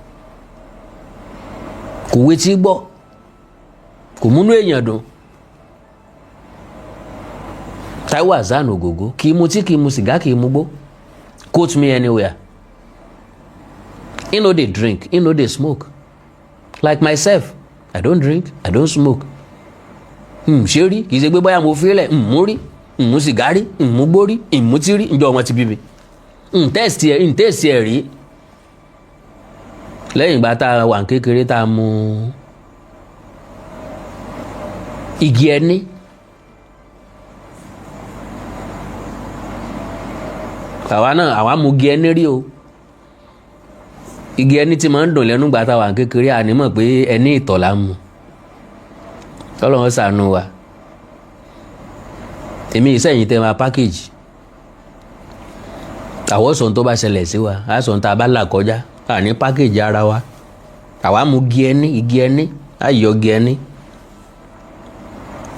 kò wetí gbọ́, kò múnú èèyàn dùn. Táíwò Hassan Ògògó kì í mutí, kì í mu sìgá, kì í mu gbó. Quote me anywhere. He no dey drink, he no dey smoke. Like myself, I don't drink, I don't smoke. Ṣé rí? Kì í ṣe pé bóyá mo fi lẹ̀, mú rí, mú sìgá rí, mú gbó rí, mú tí rí, ǹjọ́ wọn ti bí mi. Tẹ́sì ẹ̀ rí. Lẹ́yìn ìgbà tá a wà kékeré tá a mu igi ẹni. àwa mú igi ẹni rí o. Igi ẹni tí máa ń dùn lẹ́nu ìgbà tá a wà kékeré, àní mọ̀ pé ẹni ìtọ̀ la mu. Ọlọ́run ṣàánú wa. Èmi ìsẹ́yìn tẹ́ máa pákéjì. Àwọn sọ̀n tó bá ṣẹlẹ̀ sí wa, á sọ̀n tá a bá là kọjá, àní pákéjì ara wa. Àwa mú igi ẹni, á yọ igi ẹni.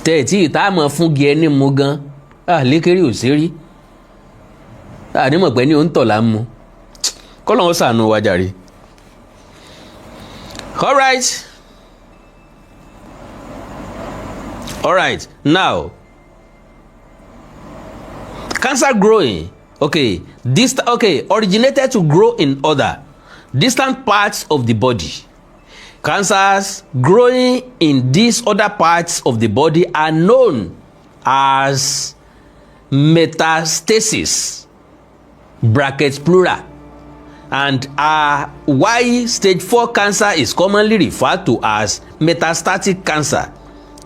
Tẹ̀tí ìta mọ̀ fún igi ẹni mu gan, lékèrè ò sí rí. Àní mọ̀ pé ní ó ń tọ̀ la mu. Kọ́lọ́run ṣàánú wa jàre. All right, now cancer growing, originated to grow in other distant parts of the body. Cancers growing in these other parts of the body are known as metastasis (plural), and are why stage 4 cancer is commonly referred to as metastatic cancer.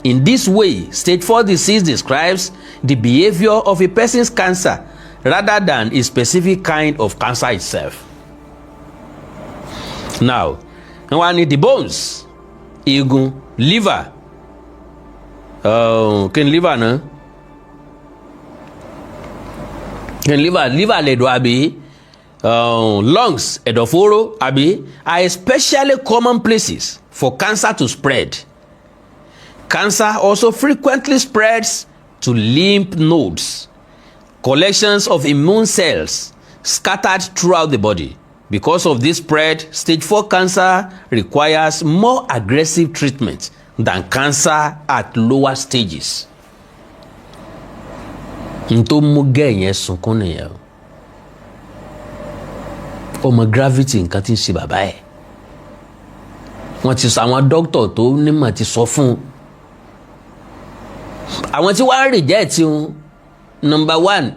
In this way, stage 4 disease describes the behavior of a person's cancer rather than a specific kind of cancer itself. Now, wọ́n ní the bones, eegun, liver, kí ni liver náà? Kí ni liver lẹ̀dọ̀ àbí? Lungs, ẹ̀dọ̀fóró àbí, are especially common places for cancer to spread. Cancer also frequently spreads to lymph nodes, collections of immune cells scattered throughout the body. Because of this spread, stage 4 cancer requires more aggressive treatment than cancer at lower stages. Nto mú gẹ̀yẹn sunkún nìyẹn. Ọmọ gravity nǹkan tí ń ṣe bàbá ẹ̀. Wọ́n ti sọ, àwọn dókítà tó nímọ̀ ti sọ fún un. Àwọn tí wàá reject wọn, number 1,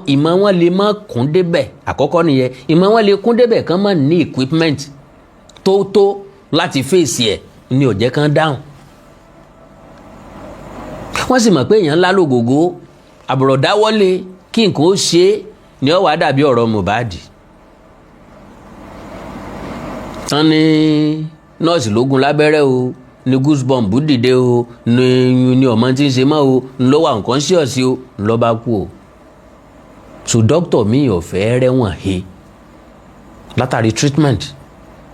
ìmọ̀ wọn lè má kún débẹ̀. Àkọ́kọ́ nìyẹn, ìmọ̀ wọn lè kún débẹ̀ kán má ní equipment tó láti face ẹ̀ ní ó jẹ́ kán dáhùn. Wọ́n sì mọ̀ pé èèyàn ńlá lògògó, àbùrọ̀dáwọ́lé kí nǹkan ó ṣe é ní ó wá dàbí ọ̀rọ̀ Mohbad. Wọ́n ní nọ́ọ̀sì lógún lábẹ́rẹ́ o, ní goosebump dìde o, ní ọmọ tí ń ṣe mọ́ o, ló wà unconscious o, ló bá kú o. So doctor mi ò fẹ́ rẹ́wọ̀n he látàrí treatment.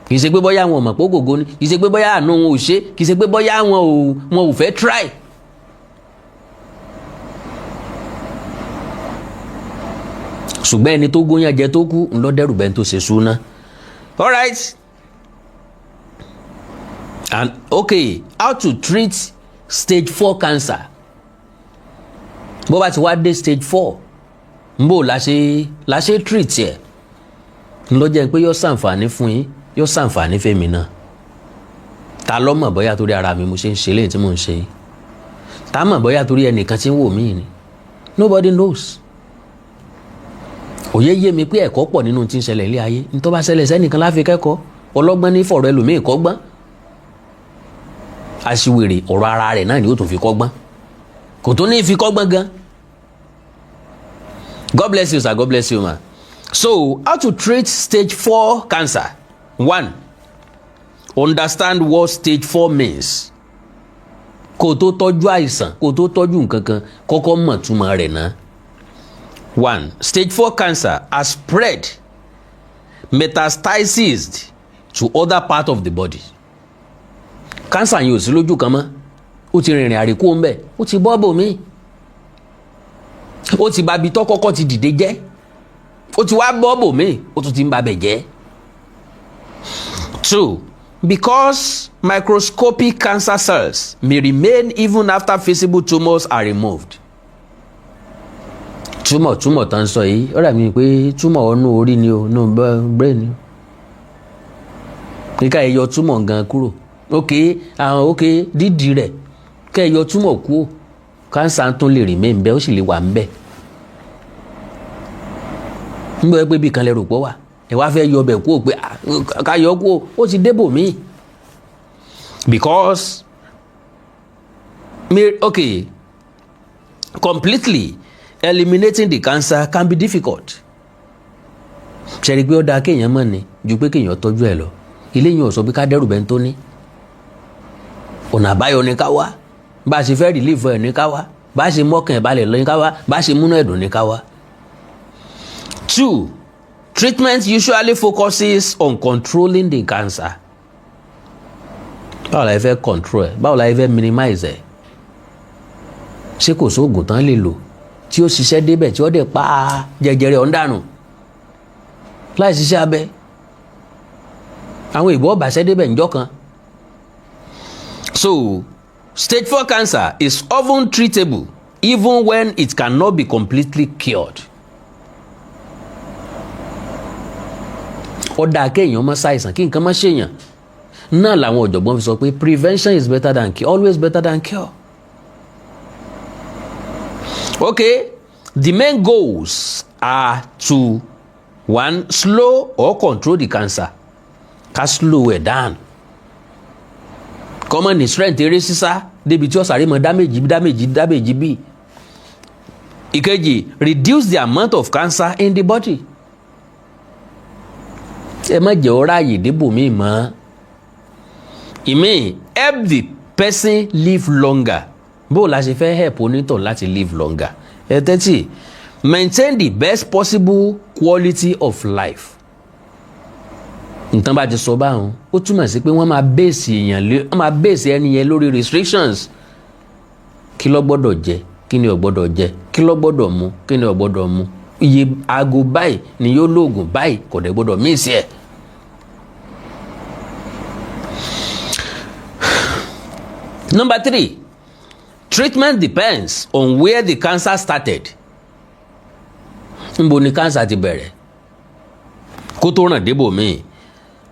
Kì í ṣe pé bóyá wọn ò mọ̀ pé ògògó ni, kì í ṣe pé bóyá àánú wọn ò ṣe, kì í ṣe pé bóyá wọn ò fẹ́ try. Ṣùgbọ́n ẹni tó gúnyán jẹ tó kú ńlọ dẹ́rù bẹ́ẹ̀ tó ṣe súná. All right. And how to treat stage 4 cancer? Bó bá ti wá dé stage 4, mbó la ṣe treat ẹ̀. Ńlọ jẹ́ pé yóò ṣàǹfààní fún yín, yóò ṣàǹfààní fẹ́mi náà. Ta ló mọ̀ bóyá torí ara mi mo ṣe ń ṣe léyìn tí mò ń ṣe yìí? Ta mọ̀ bóyá torí ẹnìkan tí ń wò mí ni? Nobody knows. Òye yé mi pé ẹ̀kọ́ pọ̀ nínú tí ń ṣẹlẹ̀ ilé ayé. Ní tó bá ṣẹlẹ̀ sẹ́nìkan láfi kẹ́kọ̀ọ́, ọlọ́gbọ́n ní fọ̀rọ̀ ẹlòmíì kọ́gbọ́n. Aṣiwèrè ọ̀rọ̀ ara rẹ̀ náà ni ó tún fi kọ́gbọ́n. Kò tó ní fi kọ́gbọ́n gan. God bless you, sir. God bless you, ma. So, how to treat stage 4 cancer? 1. Understand what stage 4 means. Kó tó tọ́jú àìsàn, kó tó tọ́jú nǹkan kan, kọ́kọ́ mọ̀ túmọ̀ rẹ̀ náà. 1. Stage 4 cancer has spread, metastasized to other part of the body. Cancer yìí ò sí lójú kan mọ́, ó ti rìnrìn àríkú ń bẹ̀, ó ti bọ́ bòmí. ó ti bà bí tó kọ́kọ́ ti dìde jẹ́, ó ti wá bọ́ bòmíì, ó tún ti ń babẹ̀ jẹ́. 2. Because microscopic cancer cells may remain even after visible tumors are removed. Túmọ̀ tán sọ yìí, ó dàbí pé túmọ̀ ọnú orí ni o, no brain ni o. Kíkà ẹ yọ túmọ̀ gan kúrò. Ok, dídì rẹ̀ kẹ́ ẹ yọ túmọ̀ kúrò. Cancer tún lè remain bẹ́ẹ̀, ó sì lè wà ń bẹ́ẹ̀. ń bọ́ pé bí kan lè rò pọ̀ wà, ẹ wá fẹ́ yọ bẹ̀ kúrò pé ká yọ kúrò, ó ti débò míì. Because completely eliminating the cancer can be difficult. Ṣe rí pé ó dáa kéèyàn mọ̀ ni ju pé kéèyàn tọ́jú ẹ̀ lọ. Ilé yìí ò sọ pé ká dẹ́rù bẹ́ẹ̀ tó ní. Ọ̀nà àbáyọ ni ká wá, bá a ṣe fẹ́ relieve ẹ̀ ní ká wá, bá a ṣe mọ́kàn ẹ̀ balẹ̀ lọ ní ká wá, bá a ṣe múnú ẹ̀dùn ní ká wá. 2. Treatment usually focuses on controlling the cancer. Báwo la fẹ́ control ẹ̀? Báwo la fẹ́ minimize ẹ̀? Ṣé kò sóògùn tán lè lò tí ó ṣiṣẹ́ débẹ̀ tí ó dẹ̀ pa jẹjẹrẹ ọ̀ndànù láì ṣiṣẹ́ abẹ? Àwọn ìbò ọ̀bàṣẹ́ débẹ̀ ńjọ́ kan. So, stage 4 cancer is often treatable even when it cannot be completely cured. Ó dáa kéèyàn má ṣàìsàn kí nǹkan má ṣèyàn. Náà làwọn ọ̀jọ̀gbọ́n fi sọ pé prevention is better than cure, always better than cure. Okay, the main goals are to 1. Slow or control the cancer. Ká slow ẹ̀ down. Common ní strength eré sísá débi tí ó sáré mọ́ damage bí. Ìkejì, reduce the amount of cancer in the body. Ẹ má jẹ́ ó ráàyè débò míì mọ́. Ìmíì, help the person live longer. Bó la ṣe fẹ́ help onítọ̀ láti live longer. Ẹ tẹ́tí, maintain the best possible quality of life. Nǹkan bá ti sọ báwọn, ó túmọ̀ sí pé wọ́n máa base ẹni yẹn lórí restrictions. Kí ló gbọ́dọ̀ jẹ, kí ni ò gbọ́dọ̀ jẹ, kí ló gbọ́dọ̀ mu, kí ni ò gbọ́dọ̀ mu. Iye aago báyìí ni yóò lóògùn báyìí, kò dẹ̀ gbọ́dọ̀ miss ẹ̀. Number 3, treatment depends on where the cancer started. Níbo ni cancer ti bẹ̀rẹ̀ kó tó ràn débò míì.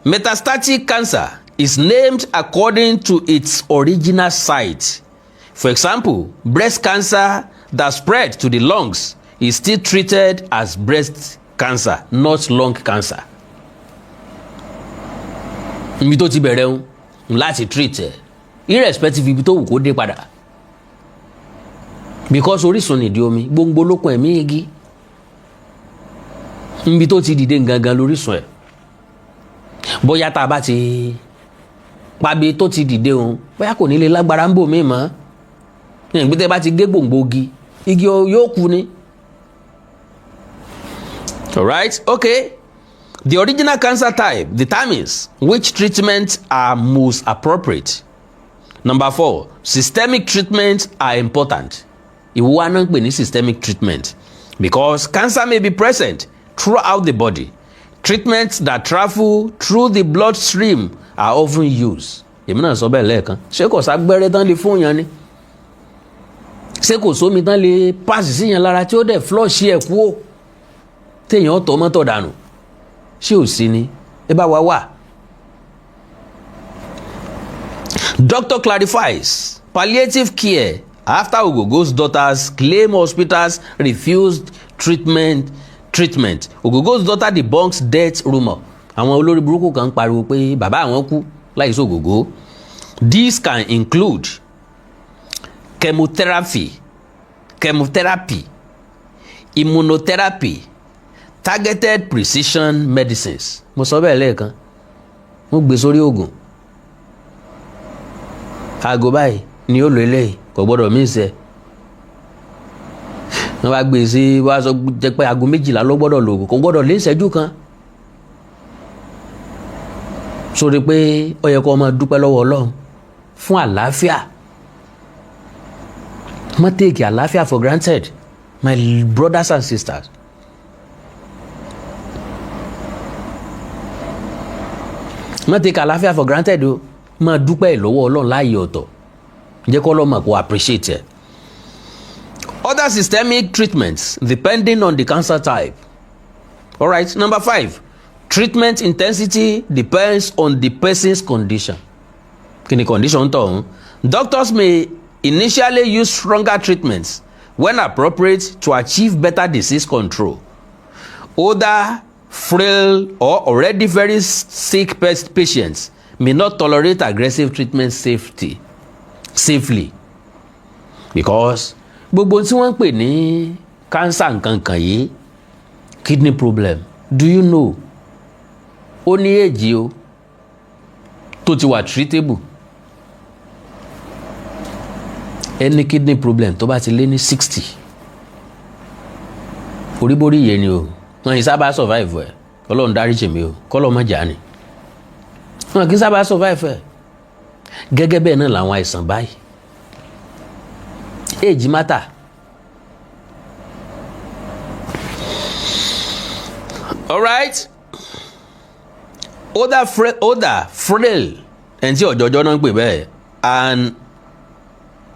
Metastatic cancer is named according to its original site. For example, breast cancer that spread to the lungs is still treated as breast cancer, not lung cancer. Ibi tó ti bẹ̀rẹ̀ ń láti treat ẹ̀, irrespective ibi tó wù kó dé padà. Because orísun nìdí omi, gbòǹgbò lókun ẹ̀mí igi. Ibi tó ti dìde gangan lórísun ẹ̀. Bóyá tá a bá ti pàbí tó ti dìde òun, bóyá kò ní lè lágbára ń bò mí mọ́. Ìgbé tẹ́ bá ti gé gbòǹgbò igi yóò kú ni. Alright, okay. The original cancer type determines which treatments are most appropriate. Number 4, systemic treatments are important. Ìwúwa náà ń pè ní systemic treatment because cancer may be present throughout the body. Treatments that travel through the bloodstream are often used. Èmi náà sọ bẹ́ẹ̀ lẹ́ẹ̀kan. Ṣé kò ságbẹ́rẹ́ tán lè fún yàn ni? Ṣé kò sómi tán lè pass sí yàn lára tí ó dẹ̀ flush ẹ̀ kú ó? Téèyàn tọ́ mọ́tò dànù. Ṣé ò sí ni? Ẹ bá wa wà. Doctor clarifies palliative care after Ogogo's daughters claim hospitals refused treatment. Ogogo's daughter debunks death rumour. Àwọn olórí burúkú kan pariwo pé bàbá àwọn kú láìsí Ogogo. This can include chemotherapy, immunotherapy, targeted precision medicines. Mo sọ bẹ́ẹ̀ lẹ́ẹ̀kan. Mo gbé sórí oògùn. Aago báyìí ni ó lò eléyìí, kò gbọ́dọ̀ miss ẹ̀. Wọ́n wá gbé sí wá sọ jẹ́ pé aago 12 ló gbọ́dọ̀ lò oògùn, kò gbọ́dọ̀ lé ìṣẹ́jú kan. Sórí pé ó yẹ kó máa dúpẹ́ lọ́wọ́ Ọlọ́run fún àlàáfíà. Má take àlàáfíà for granted. my brothers and sisters. Má take àlàáfíà for granted o. Má dúpẹ́ lọ́wọ́ Ọlọ́run láàyè ọ̀tọ̀. Jẹ́ kó Ọlọ́run kó appreciate ẹ. Other systemic treatments depending on the cancer type. All right, number 5. Treatment intensity depends on the person's condition. Kí ni condition tó? Doctors may initially use stronger treatments when appropriate to achieve better disease control. Older, frail, or already very sick patients may not tolerate aggressive treatment safely because gbogbo tí wọ́n ń pè ní cancer nkankan yìí, kidney problem, do you know ó ní èjì o tó ti wà treatable. Any kidney problem tó bá ti lé ní 60 oríborí yẹn ni o wọn yìí sábà survive ẹ Ọlọ́run dáríjì mi o kọ́lọ́ mọ́ jà ni wọn kì í sábà survive ẹ gẹ́gẹ́ bẹ́ẹ̀ náà làwọn àìsàn báyìí age matter. All right, older frail ẹni tí ọ̀jọ̀jọ̀ náà ń pè bẹ́ẹ̀ and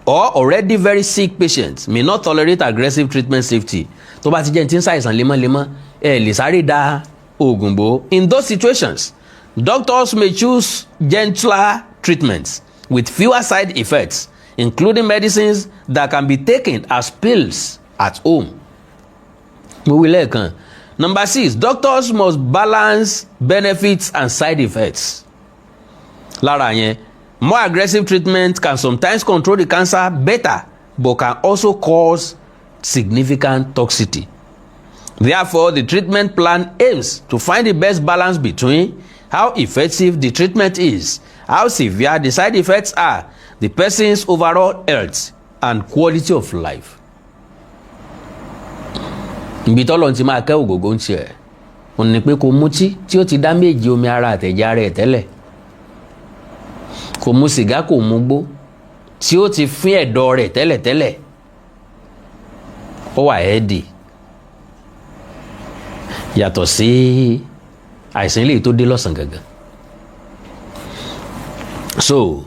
or already very sick patients may not tolerate aggressive treatment safety. Tó bá ti jẹ́ ní tí ń ṣàìsàn lemọ́lemọ́ ẹ lè sáré da oògùn bò. In those situations, doctors may choose gentler treatments with fewer side effects, including medicines that can be taken as pills at home. Mo wí lẹ́ẹ̀kan. Number 6, doctors must balance benefits and side effects. Lára yẹn, more aggressive treatment can sometimes control the cancer better, but can also cause significant toxicity. Therefore, the treatment plan aims to find the best balance between how effective the treatment is, how severe the side effects are, the person's overall health, and quality of life. Ibi tọ́lọ̀ ti máa kẹ́ ògógó ń tiẹ̀ ò ní pé kò mutí tí ó ti dá méjì omi ara àtẹ̀jẹ̀ ara ẹ̀ tẹ́lẹ̀, kò mu sìgá, kò mu gbó tí ó ti fín ẹ̀dọ̀ rẹ̀ tẹ́lẹ̀tẹ́lẹ̀, ó wà ẹ́ẹ̀dì yàtọ̀ sí àìsàn ilé tó dé lọ́sàn gangan. So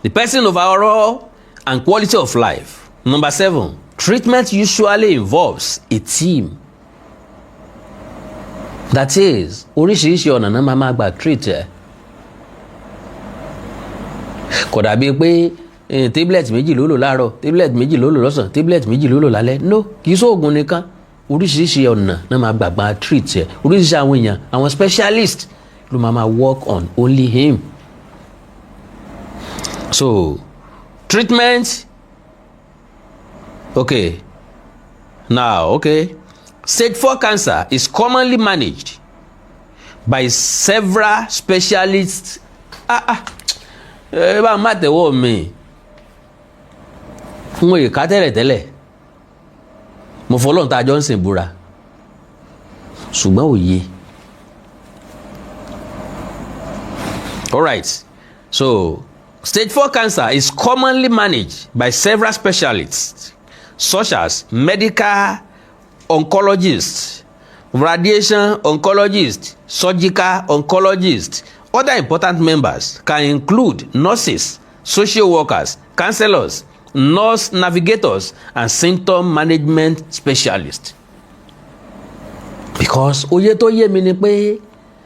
the person overall and quality of life. Number 7, treatment usually involves a team. That is, oríṣiríṣi ọ̀nà náà máa gbà treat ẹ̀. Kò dàbí pé tablet méjì ló lò láàárọ̀, tablet méjì ló lò lọ́sàn, tablet méjì ló lò lálẹ́. No, kì í ṣoògùn nìkan. Oríṣiríṣi ọ̀nà náà máa gbà treat ẹ̀. Oríṣiríṣi àwọn èèyàn, àwọn specialist ló máa work on only him. So, treatment. Okay. Now, okay. Stage 4 cancer is commonly managed by several specialists. Bá má tẹ̀wọ́ mi. Mo yè ká tẹ́lẹ̀. Mo fọlọ́run tá Johnson búra. Ṣùgbọ́n òye. All right. So, stage 4 cancer is commonly managed by several specialists such as medical oncologists, radiation oncologists, surgical oncologists. Other important members can include nurses, social workers, counselors, nurse navigators, and symptom management specialists. Because oye tó yé mi ni pé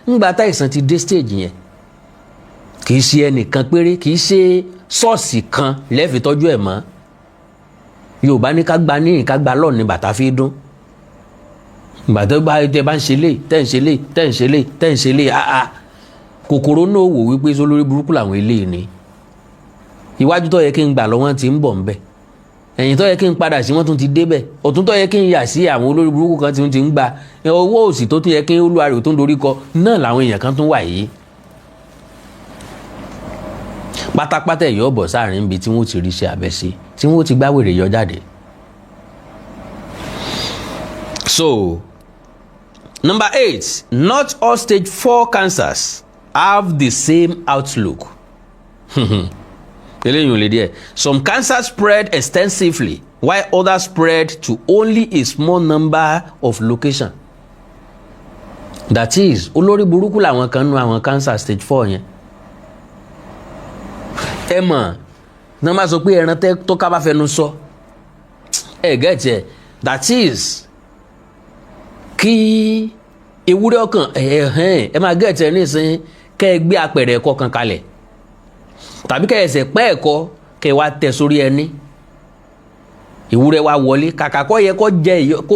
ńgbà tá ìsàn ti dé stage yẹn, kì í ṣe ẹnìkan péré, kì í ṣe ṣọ́ọ̀ṣì kan lẹ́ẹ̀fi tọ́jú ẹ̀ mọ́. Yorùbá ní ká gba níyìn ká gba lọ́ọ̀ ní bàtà fi dún. Bàtà tẹ bá ń ṣe lé tẹ́ ń ṣe lé kòkòrò náà wò wípé sólórí burúkú làwọn eléyìí ni. Iwájú tó yẹ kí n gbà lọ wọ́n ti ń bọ̀ ńbẹ̀, ẹ̀yìn tó yẹ kí n padà sí wọ́n tún ti débẹ̀, ọ̀tún tó yẹ kí n yà sí àwọn olórí burúkú kan tí wọ́n ti ń gba owó òsì tó tún yẹ kí olúwarẹ̀ tó ń dorí kọ náà làwọn èèyàn kan tún wà yìí. Pátápátá ẹ̀yọ́ bọ̀ sáàrin ibi tí wọ́n ti rí iṣẹ́ abẹ sí, tí wọ́n ti gbáwèrè yọ jáde. So, number 8, not all stage 4 cancers have the same outlook. Some cancers spread extensively while others spread to only a small number of locations. That is, olórí burúkú làwọn kan nu àwọn cancer stage 4 yẹn. Ẹ mọ̀ náà máa sọ pé ẹran tó ká bá fẹnu sọ ẹ get it. That is, kí ewúrẹ́ ọkàn ẹ máa get it nísìnyí kẹ́ ẹ gbé apẹ̀rẹ̀ ẹ̀kọ́ kan kalẹ̀ tàbí kẹ́ ẹ ẹsẹ̀ pẹ́ ẹ̀kọ́ kẹ́ ẹ wá tẹ̀ sórí ẹni ìwúrẹ́ wa wọlé kàkà kọ́ yẹ kó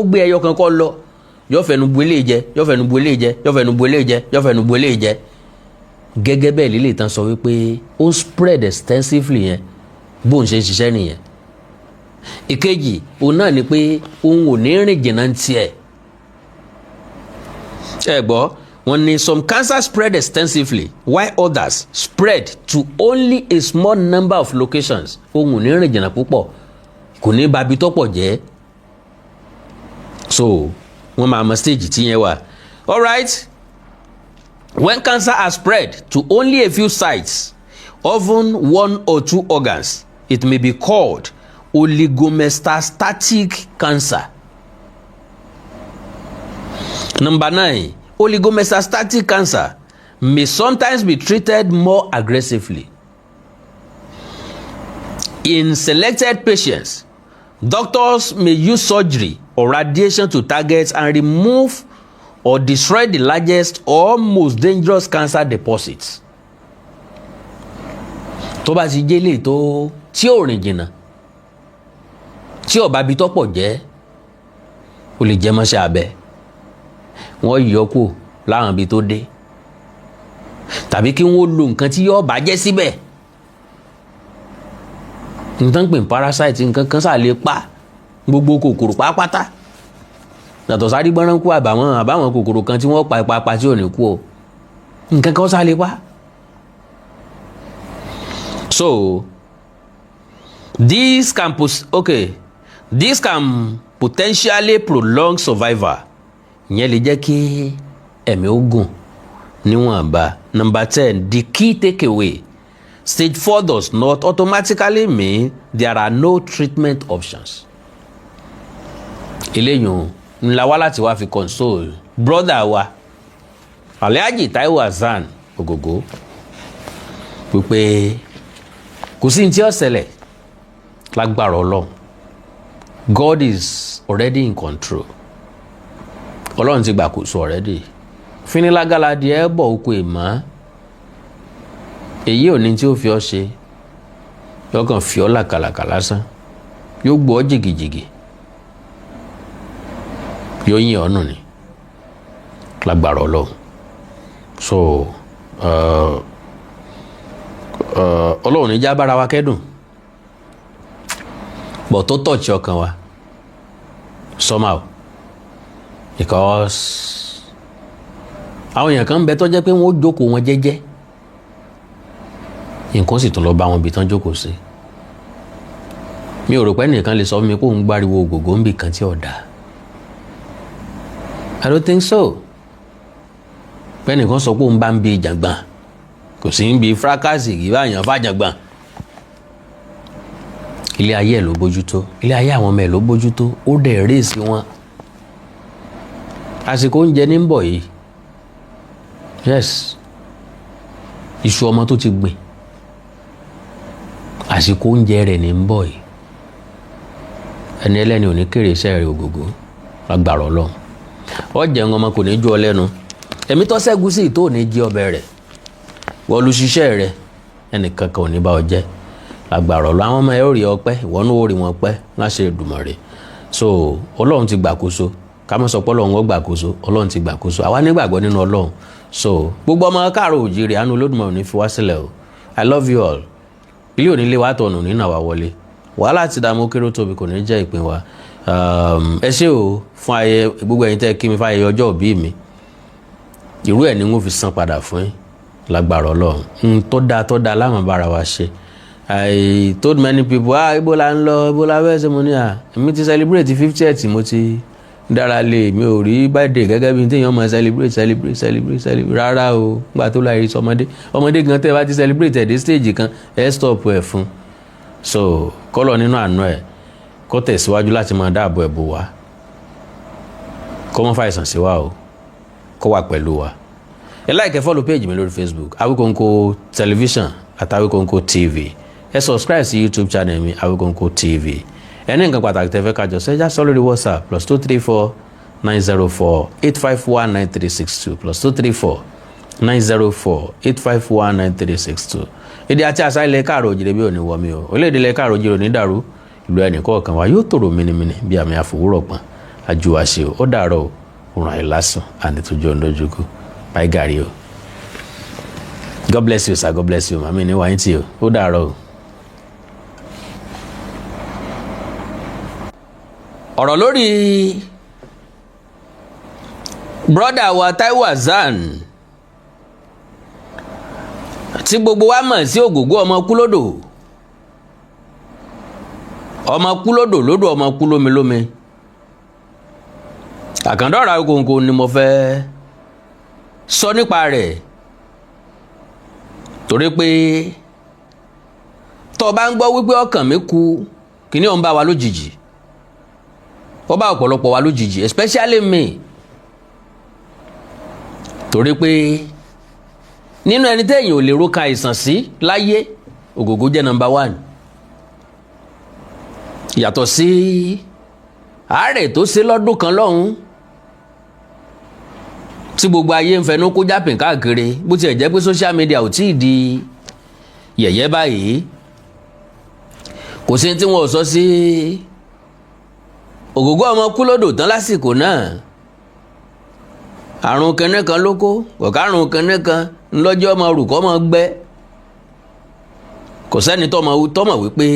gbé ẹyọ kan kọ́ lọ yóò fẹnu bu eléyìí jẹ yóò fẹnu bu eléyìí jẹ yóò fẹnu bu eléyìí jẹ yóò fẹnu bu eléyìí jẹ gẹ́gẹ́ bẹ́ẹ̀ lílé tán sọ wípé ó spread extensively yẹn bó ń ṣe ṣiṣẹ́ nìyẹn. ìkejì òun náà ni pé òun ò ní rìn jìnnà tiẹ̀ ẹ gbọ́ wọ́n ní some cancer spread extensively while others spread to only a small number of locations. òun ò ní rìn jìnnà púpọ̀ kò ní babi tọ́pọ̀ jẹ́ so wọ́n máa mọ stage tí yẹn wà. Alright, when cancer has spread to only a few sites, often 1 or 2 organs, it may be called oligometastatic cancer. Number 9, oligometastatic cancer may sometimes be treated more aggressively. In selected patients, doctors may use surgery or radiation to target and remove or destroy the largest or most dangerous cancer deposits. Tó bá ti jẹ́ lè tó tí ò rìn jìnnà tí ó bá bi tọ́pọ̀ jẹ́ ó lè jẹ́ mọ́ṣẹ́ abẹ wọ́n yọ kù láwọn ibi tó dé tàbí kí wọ́n lo nǹkan tí yóò bàjẹ́ síbẹ̀ nǹkan pè ní parasite nǹkan kan sáà lè pa gbogbo kòkòrò pátápátá yàtọ̀ sáré gbọ́nrán kú àbáwọn kòkòrò kan tí wọ́n pa ipa tí ò ní kú o nǹkan kan sáà lè pa. So this can potentially prolong survival ìyẹn lè jẹ́ kí ẹ̀mí ó gùn níwọ̀nba. Number 10, the key takeaway: stage 4 does not automatically mean there are no treatment options. Eléyìí ńlá wá láti wá fi console brother wa Alhaji Taiwo Hassan Ogogo wípé kò sí ní tí ó ṣẹlẹ̀ lágbára Ọlọ́run. God is already in control. Ọlọ́run ti gbàkóso already. Finilágàlà díẹ̀ bọ̀ oko ìmọ̀ èyí ò ní tí ó fi ọ́ ṣe yóò kàn fi ọ́ làkàlàkà lásán yóò gbọ́ jìgìjìgì yóò yìn ọ́ nù ní lágbára Ọlọ́run. So Ọlọ́run ní já bára wa kẹ́dùn bọ̀ tó tọ̀ọ̀tì ọkàn wa somehow because àwọn èèyàn kan ń bẹ tó jẹ́ pé wọ́n ó jókòó wọn jẹ́jẹ́ nǹkan sì tún lọ bá wọn bí tán jókòó sí. Mi ò rò pé nìkan lè sọ fún mi pé òun gbáriwo ògògó ń bì kan tí ò dáa. I don't think so. Pé nìkan sọ pé òun bá ń bi ìjàngbọ̀n kò sí ń bi fúrákàsì kì í bá èèyàn fàjàngbọ̀n. Ilé ayé ẹ̀ ló bójútó, ilé ayé àwọn ọmọ ẹ̀ ló bójútó, ó dẹ̀ rí sí wọn. Àsìkò oúnjẹ ní ń bọ̀ yìí. Yes, iṣu ọmọ tó ti gbìn àsìkò oúnjẹ rẹ̀ ní ń bọ̀ yìí. Ẹni ẹlẹ́ni ò ní kéré iṣẹ́ rẹ̀ Ògògó lágbára Ọlọ́run. Ó jẹun ọmọ kò ní jó ọ lẹ́nu. Ẹ̀mí tó ṣẹ́gun sí tó ní jí ọbẹ̀ rẹ̀. Wọ́n lu ṣiṣẹ́ rẹ̀ ẹnìkan kan ò ní bá ọ jẹ́ lágbára Ọlọ́run. Àwọn ọmọ ẹ ó rí ọpẹ́ ìwọ náà ó rí wọn pẹ́ láṣẹ Èdùmàrè. So Ọlọ́run ti gbàkóso ká mọ̀ sọ pé Ọlọ́run ó gbàkóso Ọlọ́run ti gbàkóso àwa nígbàgbọ́ nínú Ọlọ́run. So gbogbo ọmọ káàrọ̀ òjìrì àánú Olódùmarè ò ní fi wá sílẹ̀ o. I love you all. Ilé òní lé wa tọ̀nù nínú àwa wọlé wàhálà ti dààmú kéré tóbi kò ní jẹ́ ìpín wa. Ẹ ṣé o fún ayé gbogbo ẹ̀yin tẹ́ kí mi fáyé ọjọ́ òbí mi irú ẹ̀ ni wọ́n fi san padà fún yín lágbára Ọlọ́run. Tó dáa láwọn bára wa ṣe. I told many people ibo la ń lọ ibo la fẹ́ ṣe mo ní èmi ti celebrate 50th mo ti dára lé mi ò rí birthday gẹ́gẹ́ bí téèyàn máa celebrate rárá o nígbà tó láì rí ọmọdé gan tẹ́ bá ti celebrate ẹ̀ dé stage kan ẹ̀ stop ẹ̀ fún. So kọ́lọ̀ nínú àánú ẹ̀ kó tẹ̀síwájú láti máa dáàbò ẹ̀bù wa, kó má fàìsàn sí wa o, kó wà pẹ̀lú wa. Ẹ like, follow page mi lórí Facebook Awikonko television àti Awikonko TV. Ẹ subscribe sí YouTube channel mi Awikonko TV. Ẹ ní nǹkan pàtàkì tẹ́ fẹ́ ká jọ sọ, ẹ já sọ lórí WhatsApp +234 904 851 9362 +234 904 851 9362. Èdè àti àṣà ilẹ̀ káàrọ̀ òjìrè bí òní wọmi o, orílẹ̀-èdè ilẹ̀ káàrọ̀ òjìrè òní dàrú, ìlú ẹnì kọ̀ọ̀kan wa yóò tòrò mínímíní bí àmì àfòwúrọ̀ pọ̀n àjùwàṣe o. Ó dàárọ̀ o, òrùn àìlásùn ànítújọ́ ọ̀ndọ́júkú. Bye Gary o. God bless you sir, God bless you mami ní wáyé tí o. Ó dàárọ̀ o. Ọ̀rọ̀ lórí brother wa Taiwo Hassan tí gbogbo wa mọ̀ sí Ògògó ọmọ kúlódò, ọmọ kúlódò lódò, ọmọ kú lómi lómi. Àkàndọ̀rọ̀ Awikonko ni mo fẹ́ sọ nípa rẹ̀, torí pé tó bá ń gbọ́ wípé ọkàn mi kú, kíní ó ń bá wa lójijì, ó bá ọ̀pọ̀lọpọ̀ wa lójijì, especially me, torí pé nínú ẹni tẹ́yìn ò lè ro ka àìsàn sí láyé, Ògògó jẹ́ number 1. Yàtọ̀ sí àárẹ̀ tó ṣe lọ́dún kan lọ́hùn tí gbogbo ayé ń fẹnu kó jápìn káàkiri, bó tiẹ̀ jẹ́ pé social media ò tíì di yẹ̀yẹ́ báyìí. Kò sí tí wọ́n sọ sí Ògògó ọmọ kúlódò tán lásìkò náà. Àrùn kẹ́nẹ́ kan ló kó, kọ̀ọ̀ká àrùn kẹ́nẹ́ kan ńlọ́jọ́ ọmọ rùkọ́ ọmọ gbẹ́. Kò sẹ́ni tọ́mọ̀ wípé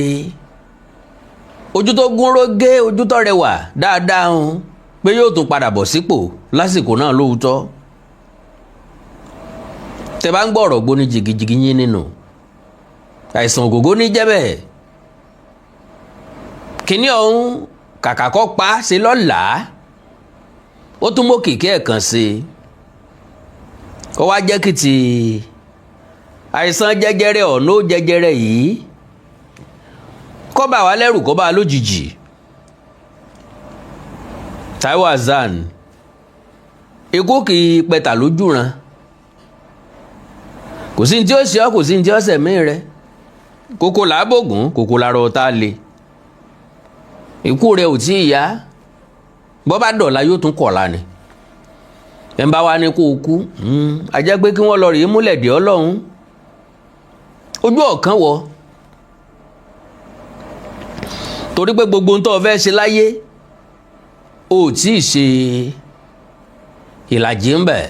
ojú tó gún rógé, ojú tó rẹwà dáadáa hàn pé yóò tún padà bọ̀ sípò lásìkò náà lóòótọ́. Tẹ́ bá ń gbọ́ ọ̀rọ̀ gbóni jìgìjìgì yín nínú àìsàn Ògògó ní jẹ́bẹ̀. Kíní ọ̀hún kàkà kọ́ pa ṣe lọ́la, ó tún mọ́ kìkì ẹ̀kan sí, ó wá jẹ́ kí ti àìsàn jẹjẹrẹ ọ̀nà jẹjẹrẹ yìí kó bá wa lẹ́rù, kó bá wa lójijì. Taiwo Hassan ikú kì í pẹ̀tà lójú ran, kò sí ní tí ó ṣe ọ́, kò sí ní tí ó ṣẹ̀mí rẹ. Kòkò làábògùn, kòkò làrọ̀ ọ̀tá le. Ikú rẹ ò tí ì yá, bọ́ bá dọ̀la yóò tún kọ̀la ni. Ẹ ń bá wa ní kó o kú, a jẹ́ pé kí wọ́n lọ rí múlẹ̀ dé Ọlọ́run. Ojú ọ̀kan wọ, torí pé gbogbo ohun tó fẹ́ ṣe láyé ò tí ì ṣe ìlàjì ń bẹ̀.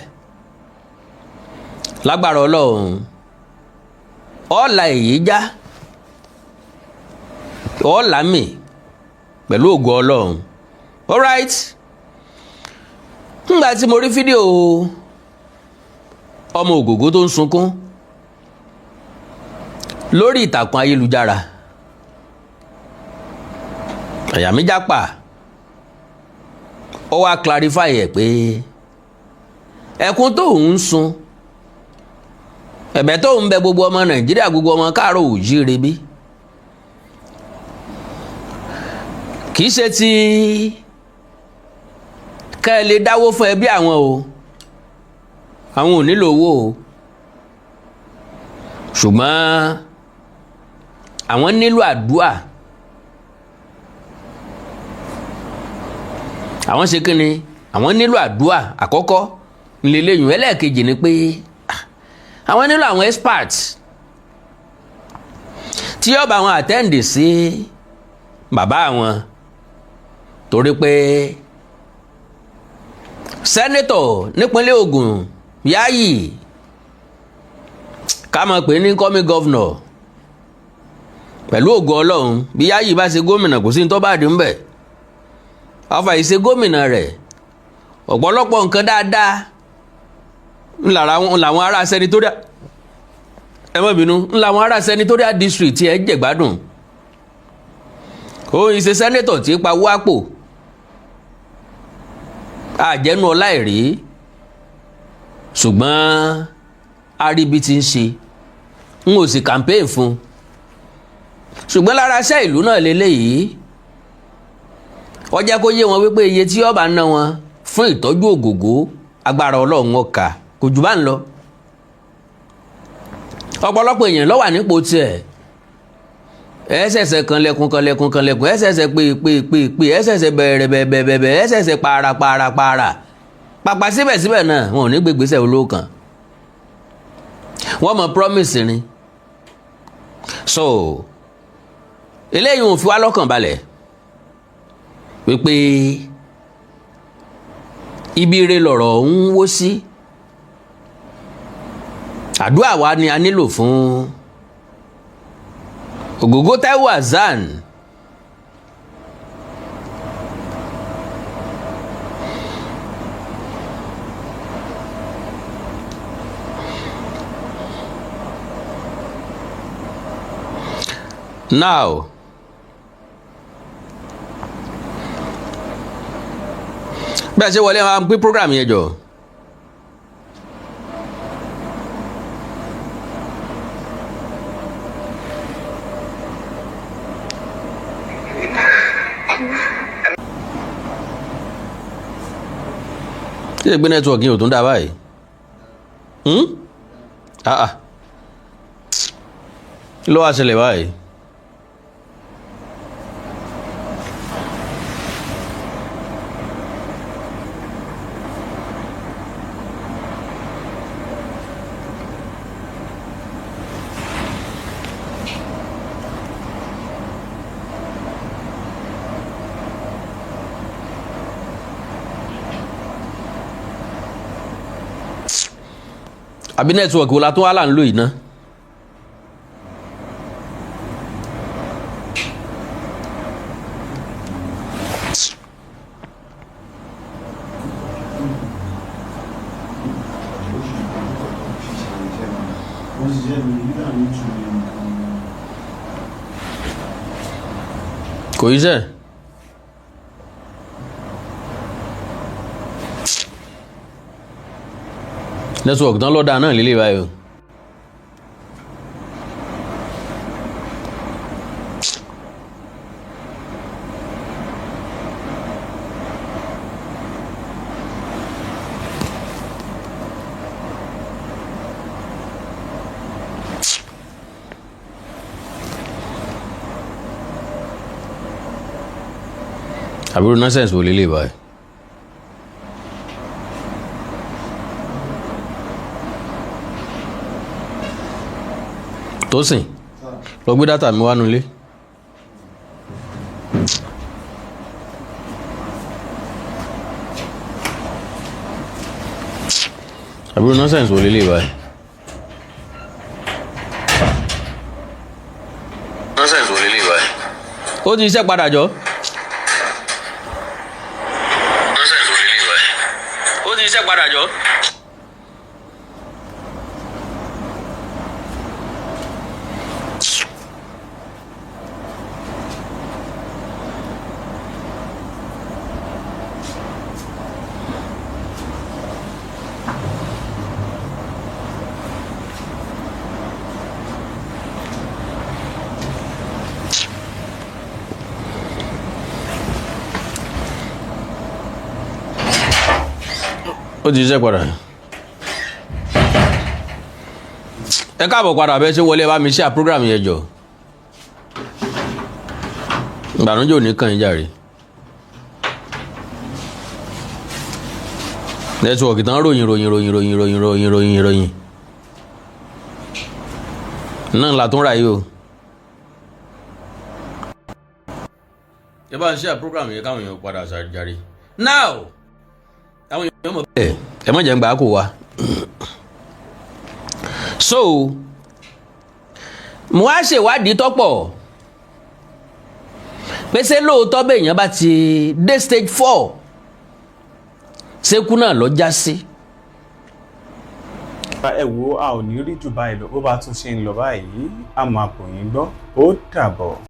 Lágbára Ọlọ́run ọ̀la èyí já, ọ̀la mi pẹ̀lú ògo Ọlọ́run. Alright, nígbà tí mo rí fídíò ọmọ Ògògó tó ń sunkún lórí ìtàkùn ayélujára, àyà mi jápa. Ó wá clarify ẹ̀ pé ẹkún tó ń sun, ẹ̀bẹ̀ tó ń bẹ gbogbo ọmọ Nàìjíríà, gbogbo ọmọ káàárọ̀ òjíire bí, kì í ṣe ti ká ẹ lè dáwó fún ẹbí àwọn o, àwọn ò nílò owó o, ṣùgbọ́n àwọn nílò àdúà. Àwọn ṣe kí ni? Àwọn nílò àdúà àkọ́kọ́ ńlẹ́lẹ́yìn. Ẹlẹ́ẹ̀kejì ni pé àwọn nílò àwọn experts tí yóò bá wọn attend sí bàbá wọn, torí pé sẹ́nétọ̀ nípínlẹ̀ Ògùn Yáyì, ká mọ̀ pé ní kọ́mí gọ́vnọ̀, pẹ̀lú ògo Ọlọ́run bí Yáyì bá ṣe gómìnà kò sí ní tó bá dé ń bẹ̀. Ọfà ìṣe gómìnà rẹ̀ ọ̀pọ̀lọpọ̀ nǹkan dáadáa làwọn ará senatorial, ẹ má bínú, làwọn ará senatorial district tí ẹ jẹ̀gbádùn. Ó ìṣe sẹ́nétọ̀ tí pa wápò àjẹnu ọlá ìrí, ṣùgbọ́n aríbi ti ń ṣe, n ò sì campaign fún, ṣùgbọ́n lára iṣẹ́ ìlú náà lélẹ́yìí. ó jẹ́ kó yé wọn wípé iye tí ó bá ná wọn fún ìtọ́jú ògògó agbára Ọlọ́run ó ká kò jù bá ń lọ. ọ̀pọ̀lọpọ̀ èèyàn ló wà nípò tiẹ̀ ẹsẹ̀sẹ̀ kanlẹ̀kùn ẹsẹ̀sẹ̀ pé ẹsẹ̀sẹ̀ bẹ̀rẹ̀ ẹsẹ̀sẹ̀ para pàpà síbẹ̀síbẹ̀ náà wọn ò ní gbégbèsè olóòkàn wọ́n mọ̀ promise ni. so eléyìí ò fi wá lọ́kàn balẹ̀ wípé ibi ire lọ̀rọ̀ ń wó sí. àdúrà wa ni a nílò fún Ògògó Táíwò Hassan now bí a ṣe wọlé máa ń pín program yẹn jọ. ṣé ìgbé nẹ́tíwọ̀kì yìí ò tún dá báyìí? Kí ló wá ṣẹlẹ̀ báyìí? àbí nẹ́tíwọ̀kì wo la tó wá là ń lò yìí ná? kò yí sẹ́ network tán lọ́dà náà lílé báyìí o. àbúrò nonsense wò lílé báyìí. Tósìn lọ gbé dátà mi wá nulẹ̀. àbúrò nonsense wò lélẹ̀ báyìí. nonsense wò lélẹ̀ báyìí. ó ti iṣẹ́ padà jọ. nonsense wò lélẹ̀ báyìí. ó ti iṣẹ́ padà jọ. ó ti ṣiṣẹ́ padà. ẹ káàbọ̀ padà bẹ́ẹ̀ ṣe wọlé bá mi ṣe program yẹn jọ. ìbànújẹ́ ò ní kàn yín jàre. nẹ́tíwọ̀kì tán ròyìn náà la tún ra yìí o. ẹ bá ń ṣe program yẹn káwọn èèyàn padà jàre. now àwọn èèyàn mọ̀ bẹ́ẹ̀ ẹ má jẹ́ ń gbà á kó wa. so mo wá ṣèwádìí tọ́pọ̀ pé ṣé lóòótọ́ bẹ́ẹ̀ èèyàn bá ti dé stage 4 ṣékú náà lọ já sí. ẹ wo a ò ní rí jù báyìí lọ bó bá tún ṣe ń lọ báyìí a máa kò yín gbọ́ ó dàbọ̀.